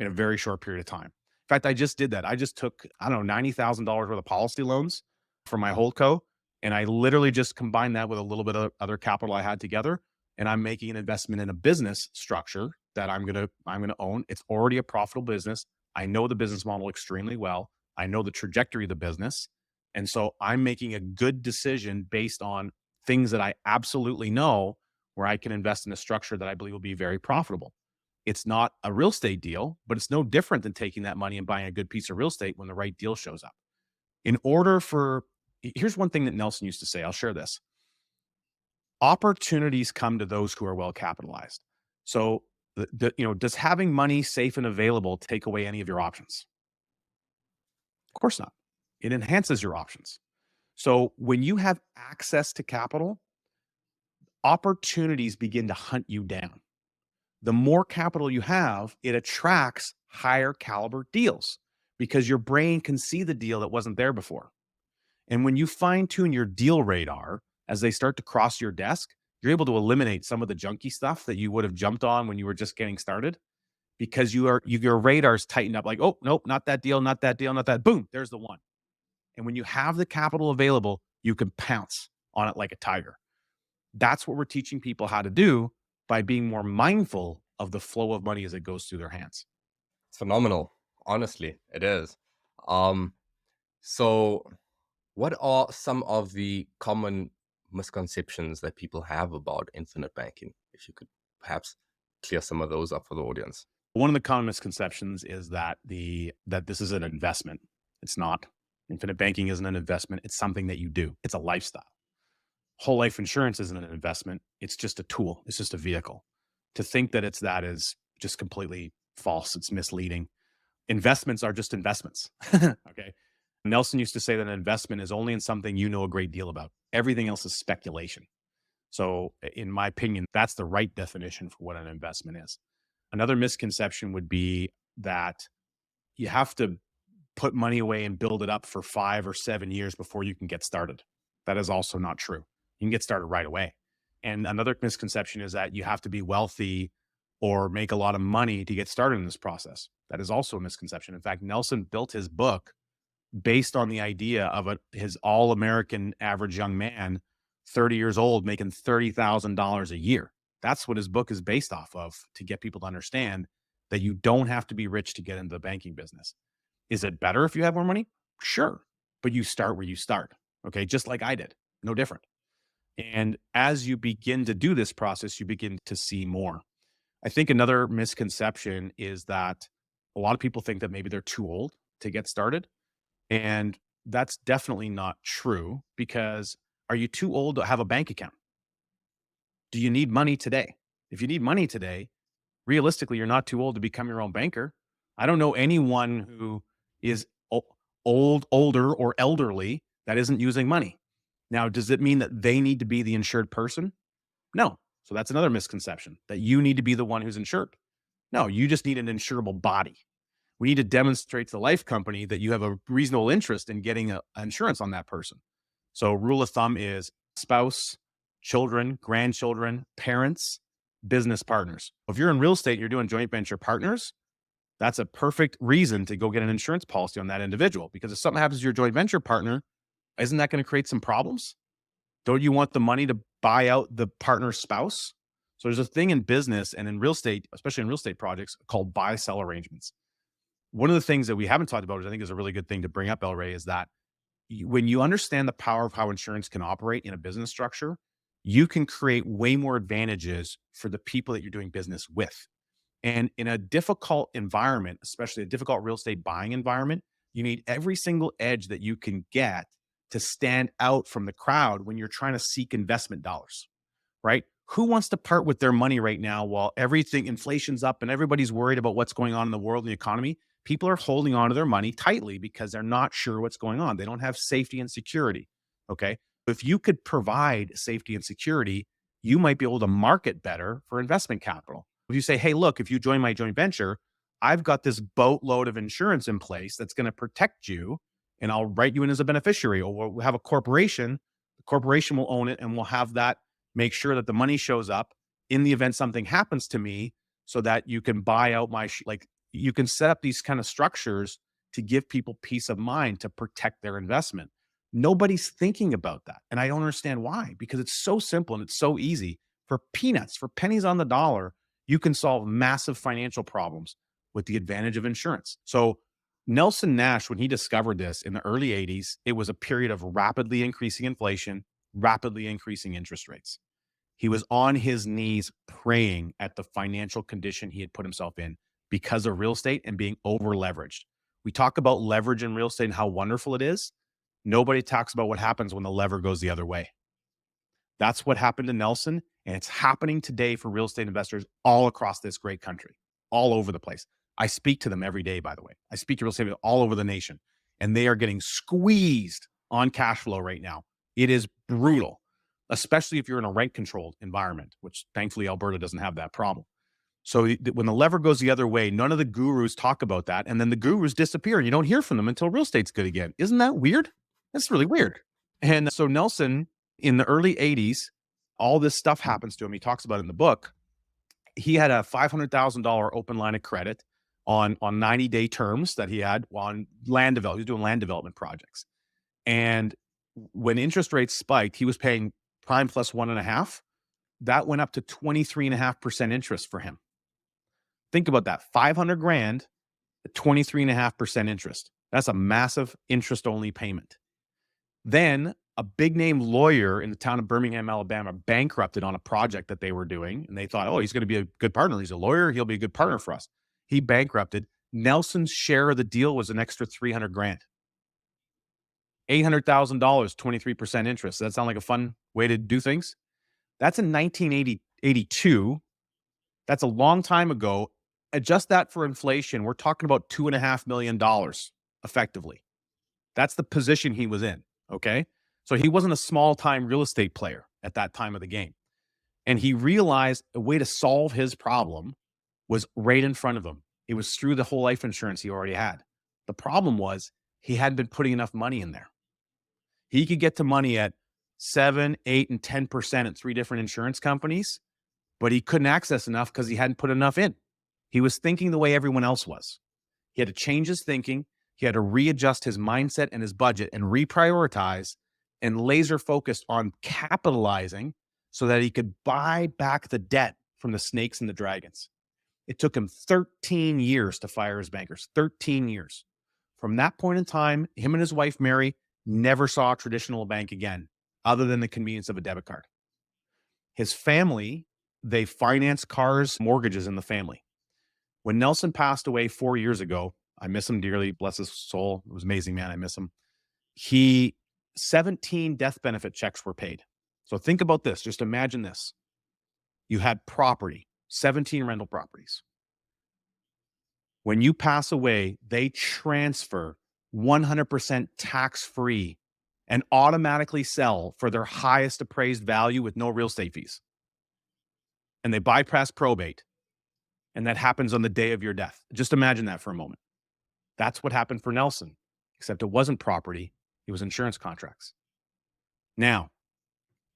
in a very short period of time. In fact, I just did that. I just took, $90,000 worth of policy loans from my holdco, and I literally just combined that with a little bit of other capital I had together, and I'm making an investment in a business structure that I'm gonna own. It's already a profitable business. I know the business model extremely well. I know the trajectory of the business, and so I'm making a good decision based on things that I absolutely know, where I can invest in a structure that I believe will be very profitable. It's not a real estate deal, but it's no different than taking that money and buying a good piece of real estate when the right deal shows up. Here's one thing that Nelson used to say. I'll share this. Opportunities come to those who are well capitalized. So, does having money safe and available take away any of your options? Of course not. It enhances your options. So when you have access to capital, opportunities begin to hunt you down. The more capital you have, it attracts higher caliber deals because your brain can see the deal that wasn't there before. And when you fine tune your deal radar as they start to cross your desk, you're able to eliminate some of the junky stuff that you would have jumped on when you were just getting started, because your radar's tightened up like, oh, nope, not that deal, not that deal, not that. Boom, there's the one. And when you have the capital available, you can pounce on it like a tiger. That's what we're teaching people how to do by being more mindful of the flow of money as it goes through their hands. It's phenomenal. Honestly, it is. So what are some of the common misconceptions that people have about infinite banking? If you could perhaps clear some of those up for the audience. One of the common misconceptions is that this is an investment. It's not. Infinite banking isn't an investment. It's something that you do. It's a lifestyle. Whole life insurance isn't an investment. It's just a tool. It's just a vehicle. To think that it's that is just completely false. It's misleading. Investments are just investments. Okay. Nelson used to say that an investment is only in something you know a great deal about. Everything else is speculation. So, in my opinion, that's the right definition for what an investment is. Another misconception would be that you have to put money away and build it up for 5 or 7 years before you can get started. That is also not true. You can get started right away. And another misconception is that you have to be wealthy or make a lot of money to get started in this process. That is also a misconception. In fact, Nelson built his book based on the idea of his all American average young man, 30 years old, making $30,000 a year. That's what his book is based off of, to get people to understand that you don't have to be rich to get into the banking business. Is it better if you have more money? Sure. But you start where you start. Okay. Just like I did, no different. And as you begin to do this process, you begin to see more. I think another misconception is that a lot of people think that maybe they're too old to get started. And that's definitely not true, because are you too old to have a bank account? Do you need money today? If you need money today, realistically, you're not too old to become your own banker. I don't know anyone who is older, or elderly that isn't using money. Now, does it mean that they need to be the insured person? No. So that's another misconception, that you need to be the one who's insured. No, you just need an insurable body. We need to demonstrate to the life company that you have a reasonable interest in getting insurance on that person. So rule of thumb is spouse, children, grandchildren, parents, business partners. If you're in real estate and you're doing joint venture partners, that's a perfect reason to go get an insurance policy on that individual. Because if something happens to your joint venture partner, isn't that going to create some problems? Don't you want the money to buy out the partner's spouse? So there's a thing in business and in real estate, especially in real estate projects, called buy-sell arrangements. One of the things that we haven't talked about, which I think is a really good thing to bring up, El Rey, is that when you understand the power of how insurance can operate in a business structure, you can create way more advantages for the people that you're doing business with. And in a difficult environment, especially a difficult real estate buying environment, you need every single edge that you can get to stand out from the crowd when you're trying to seek investment dollars, right? Who wants to part with their money right now while everything, inflation's up and everybody's worried about what's going on in the world and the economy? People are holding on to their money tightly because they're not sure what's going on. They don't have safety and security. Okay. If you could provide safety and security, you might be able to market better for investment capital. If you say, hey, look, if you join my joint venture, I've got this boatload of insurance in place that's going to protect you, and I'll write you in as a beneficiary, or we'll have a corporation. The corporation will own it, and we'll have that make sure that the money shows up in the event something happens to me, so that you can buy out my, you can set up these kind of structures to give people peace of mind to protect their investment. Nobody's thinking about that. And I don't understand why, because it's so simple and it's so easy. For peanuts, for pennies on the dollar, you can solve massive financial problems with the advantage of insurance. So Nelson Nash, when he discovered this in the early 80s, it was a period of rapidly increasing inflation, rapidly increasing interest rates. He was on his knees praying at the financial condition he had put himself in because of real estate and being over leveraged. We talk about leverage in real estate and how wonderful it is. Nobody talks about what happens when the lever goes the other way. That's what happened to Nelson, and it's happening today for real estate investors all across this great country, all over the place. I speak to them every day, by the way. I speak to real estate all over the nation, and they are getting squeezed on cash flow right now. It is brutal, especially if you're in a rent-controlled environment, which thankfully Alberta doesn't have that problem. So when the lever goes the other way, none of the gurus talk about that, and then the gurus disappear. You don't hear from them until real estate's good again. Isn't that weird? That's really weird. And so Nelson, in the early 80s, all this stuff happens to him. He talks about it in the book. He had a $500,000 open line of credit on 90-day terms that he had on land development. He was doing land development projects. And when interest rates spiked, he was paying prime plus 1.5. That went up to 23.5% interest for him. Think about that. 500 grand, 23.5% interest. That's a massive interest only payment. Then a big name lawyer in the town of Birmingham, Alabama, bankrupted on a project that they were doing. And they thought, oh, he's going to be a good partner. He's a lawyer. He'll be a good partner for us. He bankrupted. Nelson's share of the deal was an extra 300 grand. $800,000, 23% interest. Does that sound like a fun way to do things? That's in 1982. That's a long time ago. Adjust that for inflation. We're talking about $2.5 million effectively. That's the position he was in. Okay. So he wasn't a small time real estate player at that time of the game. And he realized a way to solve his problem was right in front of him. It was through the whole life insurance he already had. The problem was he hadn't been putting enough money in there. He could get to money at 7, 8, and 10% at 3 different insurance companies, but he couldn't access enough because he hadn't put enough in. He was thinking the way everyone else was. He had to change his thinking. He had to readjust his mindset and his budget and reprioritize and laser focused on capitalizing so that he could buy back the debt from the snakes and the dragons. It took him 13 years to fire his bankers, 13 years. From that point in time, him and his wife, Mary, never saw a traditional bank again, other than the convenience of a debit card. His family, they financed cars, mortgages in the family. When Nelson passed away 4 years ago, I miss him dearly, bless his soul. It was amazing, man. I miss him. 17 death benefit checks were paid. So think about this. Just imagine this. You had property, 17 rental properties. When you pass away, they transfer 100% tax-free and automatically sell for their highest appraised value with no real estate fees. And they bypass probate. And that happens on the day of your death. Just imagine that for a moment. That's what happened for Nelson, except it wasn't property. It was insurance contracts. Now,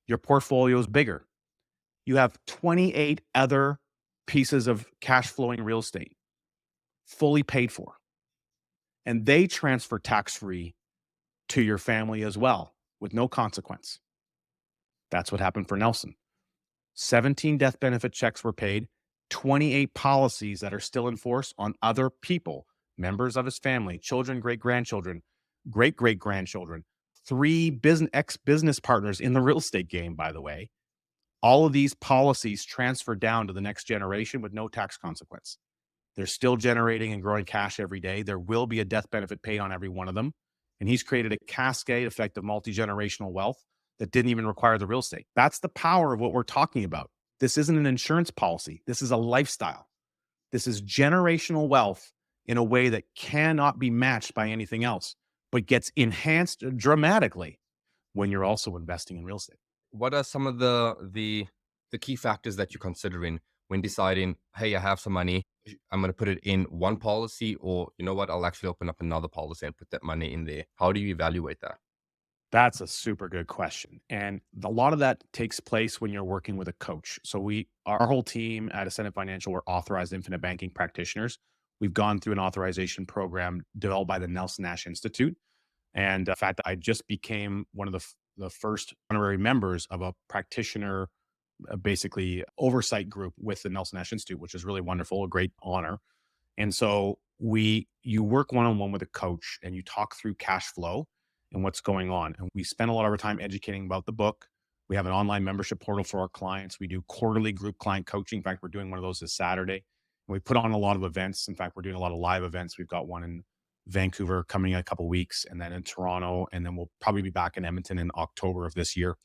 your portfolio is bigger. You have 28 other pieces of cash flowing real estate fully paid for. And they transfer tax-free to your family as well with no consequence. That's what happened for Nelson. 17 death benefit checks were paid, 28 policies that are still in force on other people, members of his family, children, great-grandchildren, great-great-grandchildren, 3 ex-business partners in the real estate game, by the way. All of these policies transfer down to the next generation with no tax consequence. They're still generating and growing cash every day. There will be a death benefit paid on every one of them. And he's created a cascade effect of multi-generational wealth that didn't even require the real estate. That's the power of what we're talking about. This isn't an insurance policy. This is a lifestyle. This is generational wealth in a way that cannot be matched by anything else, but gets enhanced dramatically when you're also investing in real estate. What are some of the key factors that you're considering when deciding, hey, I have some money, I'm going to put it in one policy, or you know what, I'll actually open up another policy and put that money in there? How do you evaluate that? That's a super good question. And a lot of that takes place when you're working with a coach. So our whole team at Ascendant Financial, we're authorized infinite banking practitioners. We've gone through an authorization program developed by the Nelson Nash Institute. And in fact, I just became one of the first honorary members of a practitioner, basically oversight group with the Nelson Nash Institute, which is really wonderful, a great honor. And so you work one-on-one with a coach and you talk through cash flow and what's going on. And we spend a lot of our time educating about the book. We have an online membership portal for our clients. We do quarterly group client coaching. In fact, we're doing one of those this Saturday. And we put on a lot of events. In fact, we're doing a lot of live events. We've got one in Vancouver coming in a couple of weeks, and then in Toronto, and then we'll probably be back in Edmonton in October of this year.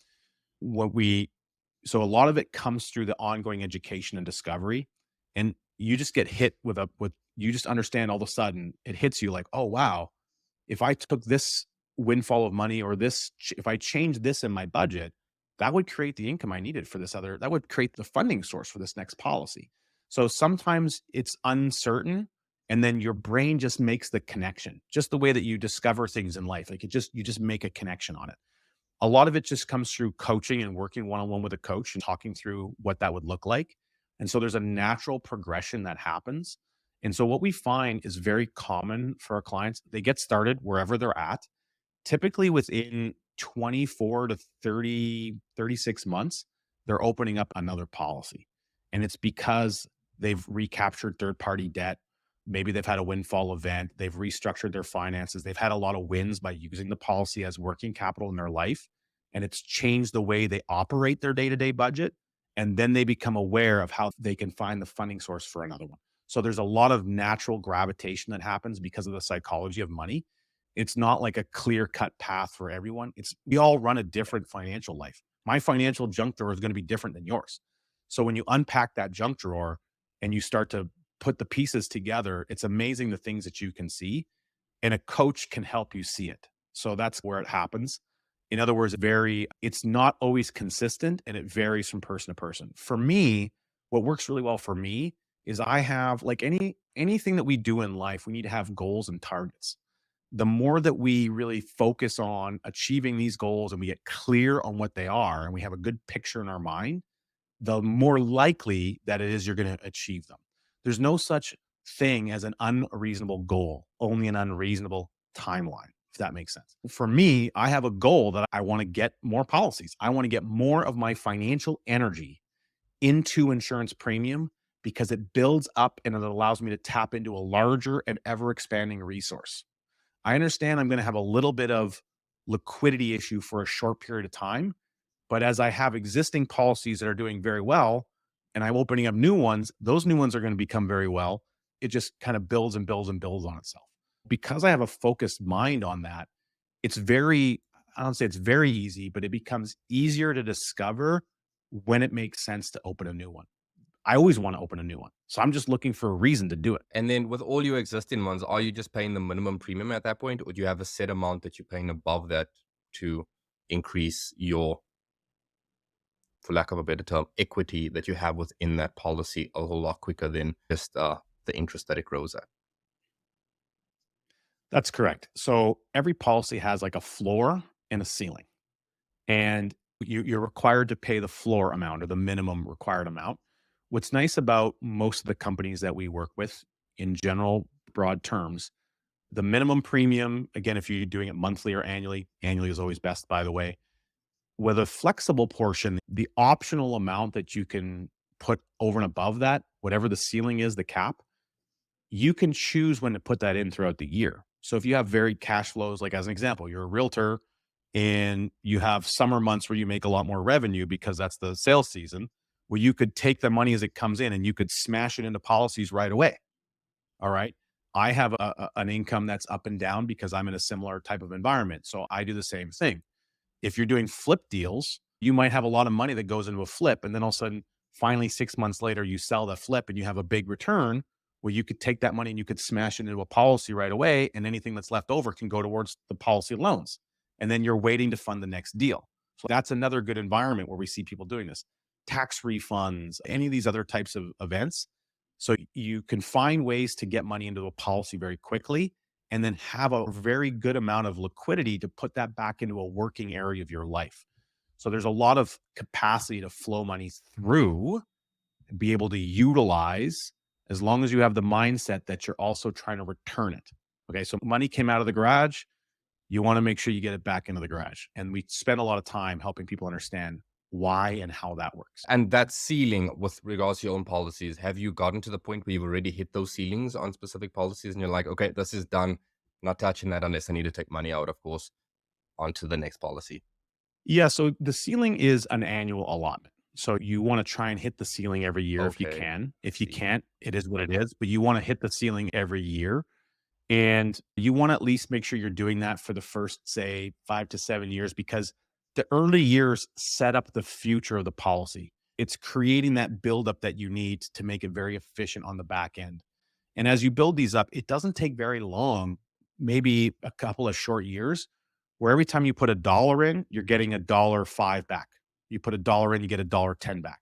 So a lot of it comes through the ongoing education and discovery, and you just get hit with you just understand all of a sudden it hits you like, oh wow, if I took this windfall of money or if I changed this in my budget, that would create the income I needed for that would create the funding source for this next policy. So sometimes it's uncertain, and then your brain just makes the connection, just the way that you discover things in life. Like you just make a connection on it. A lot of it just comes through coaching and working one-on-one with a coach and talking through what that would look like. And so there's a natural progression that happens. And so what we find is very common for our clients. They get started wherever they're at, typically within 24 to 30, 36 months, they're opening up another policy. And it's because they've recaptured third-party debt. Maybe they've had a windfall event. They've restructured their finances. They've had a lot of wins by using the policy as working capital in their life. And it's changed the way they operate their day-to-day budget. And then they become aware of how they can find the funding source for another one. So there's a lot of natural gravitation that happens because of the psychology of money. It's not like a clear-cut path for everyone. We all run a different financial life. My financial junk drawer is going to be different than yours. So when you unpack that junk drawer and you start to put the pieces together, it's amazing the things that you can see, and a coach can help you see it. So that's where it happens. In other words, it's not always consistent and it varies from person to person. For me, what works really well for me is I have like anything that we do in life, we need to have goals and targets. The more that we really focus on achieving these goals and we get clear on what they are and we have a good picture in our mind, the more likely that it is you're going to achieve them. There's no such thing as an unreasonable goal, only an unreasonable timeline, if that makes sense. For me, I have a goal that I want to get more policies. I want to get more of my financial energy into insurance premium because it builds up and it allows me to tap into a larger and ever expanding resource. I understand I'm going to have a little bit of liquidity issue for a short period of time, but as I have existing policies that are doing very well and I'm opening up new ones, those new ones are going to become very well. It just kind of builds and builds and builds on itself. Because I have a focused mind on that, it's very, I don't say it's very easy, but it becomes easier to discover when it makes sense to open a new one. I always want to open a new one. So I'm just looking for a reason to do it. And then with all your existing ones, are you just paying the minimum premium at that point, or do you have a set amount that you're paying above that to increase your, for lack of a better term, equity that you have within that policy a whole lot quicker than just the interest that it grows at? That's correct. So every policy has like a floor and a ceiling. And you're required to pay the floor amount or the minimum required amount. What's nice about most of the companies that we work with, in general, broad terms, the minimum premium, again, if you're doing it monthly or annually is always best, by the way. With a flexible portion, the optional amount that you can put over and above that, whatever the ceiling is, the cap, you can choose when to put that in throughout the year. So if you have varied cash flows, like as an example, you're a realtor and you have summer months where you make a lot more revenue because that's the sales season, where you could take the money as it comes in and you could smash it into policies right away. All right. I have an income that's up and down because I'm in a similar type of environment. So I do the same thing. If you're doing flip deals, you might have a lot of money that goes into a flip. And then all of a sudden, finally, 6 months later, you sell the flip and you have a big return where you could take that money and you could smash it into a policy right away. And anything that's left over can go towards the policy loans. And then you're waiting to fund the next deal. So that's another good environment where we see people doing this. Tax refunds, any of these other types of events. So you can find ways to get money into a policy very quickly and then have a very good amount of liquidity to put that back into a working area of your life. So there's a lot of capacity to flow money through and be able to utilize as long as you have the mindset that you're also trying to return it. Okay. So money came out of the garage. You want to make sure you get it back into the garage. And we spend a lot of time helping people understand why and how that works. And that ceiling with regards to your own policies, have you gotten to the point where you've already hit those ceilings on specific policies and you're like, okay, this is done, not touching that unless I need to take money out, of course, onto the next policy? Yeah. So the ceiling is an annual allotment. So you want to try and hit the ceiling every year if you Okay. can. If you See. can't, it is what it is, but you want to hit the ceiling every year. And you want to at least make sure you're doing that for the first, say, 5 to 7 years, because the early years set up the future of the policy. It's creating that buildup that you need to make it very efficient on the back end. And as you build these up, it doesn't take very long, maybe a couple of short years, where every time you put $1 in, you're getting $1.05 back. You put $1 in, you get $1.10 back.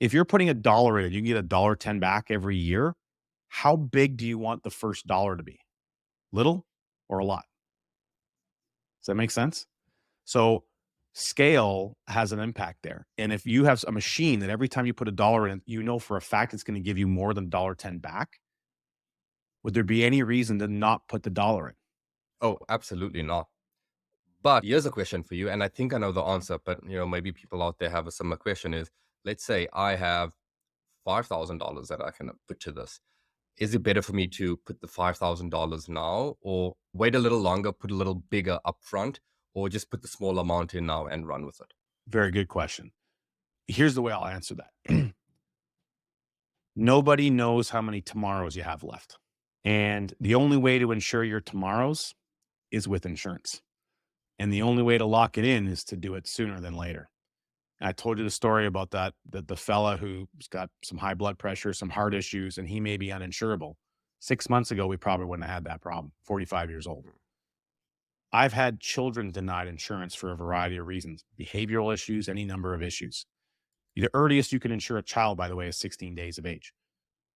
If you're putting $1 in, you can get $1.10 back every year. How big do you want the first dollar to be? Little or a lot? Does that make sense? So scale has an impact there. And if you have a machine that every time you put $1 in, you know for a fact it's going to give you more than $1.10 back, would there be any reason to not put the dollar in? Oh, absolutely not. But here's a question for you, and I think I know the answer, but maybe people out there have a similar question is, let's say I have $5,000 that I can put to this. Is it better for me to put the $5,000 now or wait a little longer, put a little bigger upfront, or just put the small amount in now and run with it? Very good question. Here's the way I'll answer that. Nobody knows how many tomorrows you have left. And the only way to ensure your tomorrows is with insurance. And the only way to lock it in is to do it sooner than later. I told you the story about the fella who's got some high blood pressure, some heart issues, and he may be uninsurable. 6 months ago, we probably wouldn't have had that problem. 45 years old. I've had children denied insurance for a variety of reasons, behavioral issues, any number of issues. The earliest you can insure a child, by the way, is 16 days of age.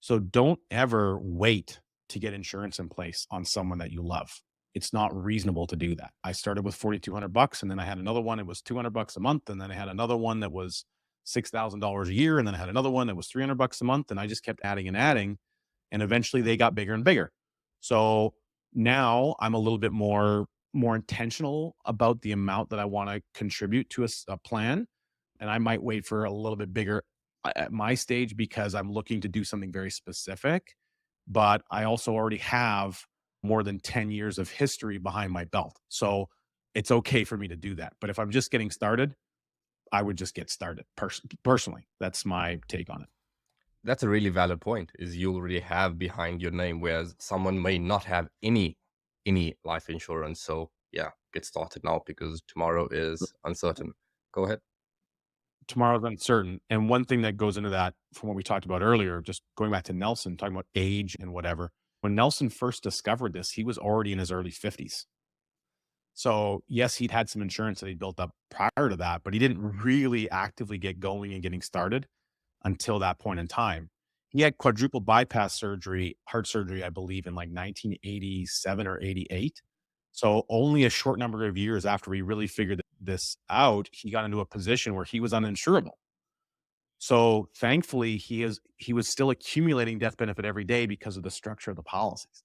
So don't ever wait to get insurance in place on someone that you love. It's not reasonable to do that. I started with $4,200 and then I had another one. It was $200 a month. And then I had another one that was $6,000 a year. And then I had another one that was $300 a month. And I just kept adding and adding. And eventually they got bigger and bigger. So now I'm a little bit more intentional about the amount that I want to contribute to a plan. And I might wait for a little bit bigger at my stage because I'm looking to do something very specific. But I also already have more than 10 years of history behind my belt. So it's okay for me to do that. But if I'm just getting started, I would just get started personally. That's my take on it. That's a really valid point, is you already have behind your name, whereas someone may not have any life insurance. So yeah, get started now because tomorrow is uncertain. Go ahead. Tomorrow's uncertain. And one thing that goes into that from what we talked about earlier, just going back to Nelson, talking about age and whatever. When Nelson first discovered this, he was already in his early 50s. So yes, he'd had some insurance that he built up prior to that, but he didn't really actively get going and getting started until that point in time. He had quadruple bypass surgery, heart surgery, I believe, in like 1987 or 88. So only a short number of years after he really figured this out, he got into a position where he was uninsurable. So thankfully, he was still accumulating death benefit every day because of the structure of the policies.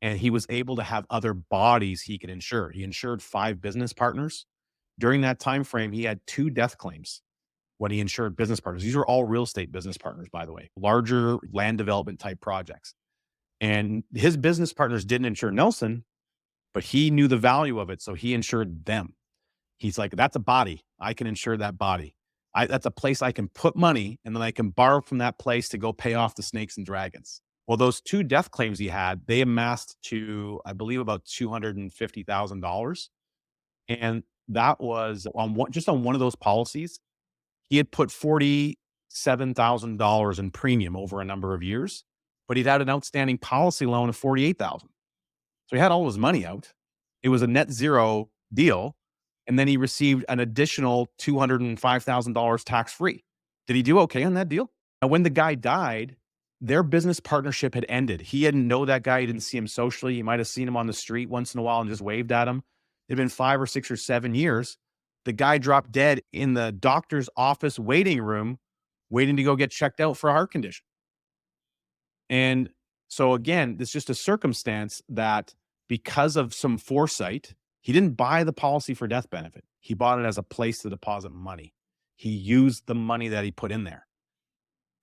And he was able to have other bodies he could insure. He insured 5 business partners. During that time frame, he had 2 death claims when he insured business partners. These were all real estate business partners, by the way, larger land development type projects. And his business partners didn't insure Nelson, but he knew the value of it. So he insured them. He's like, that's a body. I can insure that body. That's a place I can put money and then I can borrow from that place to go pay off the snakes and dragons. Well, those 2 death claims he had, they amassed to, I believe, about $250,000. And that was on just on one of those policies. He had put $47,000 in premium over a number of years, but he'd had an outstanding policy loan of $48,000. So he had all his money out. It was a net zero deal. And then he received an additional $205,000 tax free. Did he do okay on that deal? Now, when the guy died, their business partnership had ended. He didn't know that guy. He didn't see him socially. He might have seen him on the street once in a while and just waved at him. It'd been 5 or 6 or 7 years. The guy dropped dead in the doctor's office waiting room, waiting to go get checked out for a heart condition. And so again, it's just a circumstance that because of some foresight, he didn't buy the policy for death benefit. He bought it as a place to deposit money. He used the money that he put in there.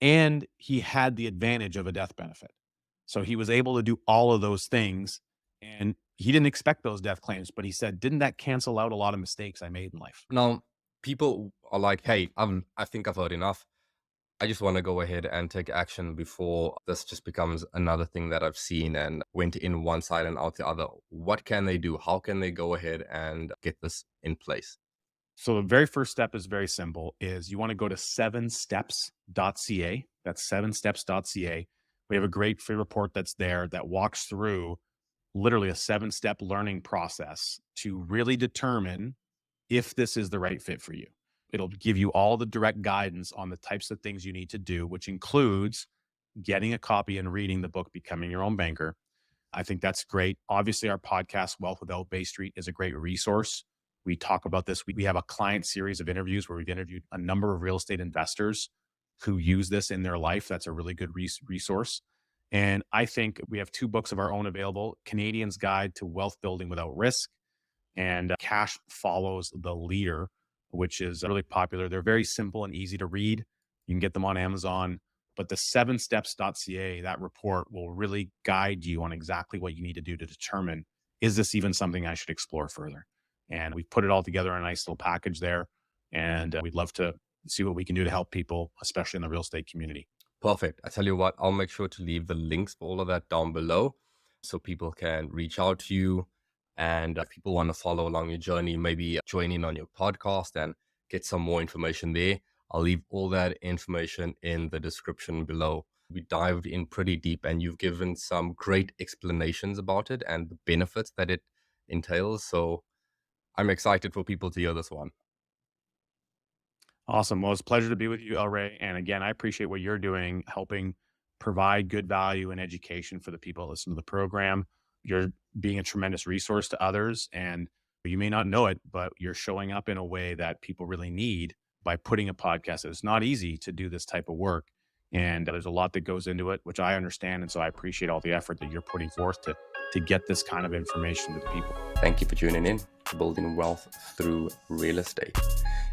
And he had the advantage of a death benefit. So he was able to do all of those things. And he didn't expect those death claims, but he said, didn't that cancel out a lot of mistakes I made in life? Now, people are like, hey, I think I've heard enough. I just want to go ahead and take action before this just becomes another thing that I've seen and went in one side and out the other. What can they do? How can they go ahead and get this in place? So the very first step is very simple, is you want to go to 7steps.ca. That's 7steps.ca. We have a great free report that's there that walks through literally a 7-step learning process to really determine if this is the right fit for you. It'll give you all the direct guidance on the types of things you need to do, which includes getting a copy and reading the book, Becoming Your Own Banker. I think that's great. Obviously, our podcast, Wealth Without Bay Street, is a great resource. We talk about this. We have a client series of interviews where we've interviewed a number of real estate investors who use this in their life. That's a really good resource. And I think we have 2 books of our own available, Canadian's Guide to Wealth Building Without Risk and Cash Follows the Leader, which is really popular. They're very simple and easy to read. You can get them on Amazon. But the 7steps.ca, that report will really guide you on exactly what you need to do to determine, is this even something I should explore further? And we've put it all together in a nice little package there. And we'd love to see what we can do to help people, especially in the real estate community. Perfect. I tell you what, I'll make sure to leave the links for all of that down below so people can reach out to you. And if people want to follow along your journey, maybe join in on your podcast and get some more information there, I'll leave all that information in the description below. We dived in pretty deep, and you've given some great explanations about it and the benefits that it entails. So I'm excited for people to hear this one. Awesome. Well, it's a pleasure to be with you, El Ray. And again, I appreciate what you're doing, helping provide good value and education for the people that listen to the program. You're being a tremendous resource to others, and you may not know it, but you're showing up in a way that people really need by putting a podcast. It's not easy to do this type of work, and there's a lot that goes into it, which I understand. And so I appreciate all the effort that you're putting forth to get this kind of information to the people. Thank you for tuning in to Building Wealth Through Real Estate.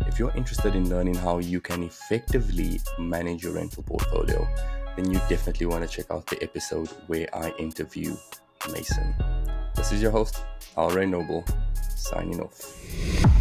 If you're interested in learning how you can effectively manage your rental portfolio, then you definitely want to check out the episode where I interview Mason. This is your host, El Ray Noble, signing off.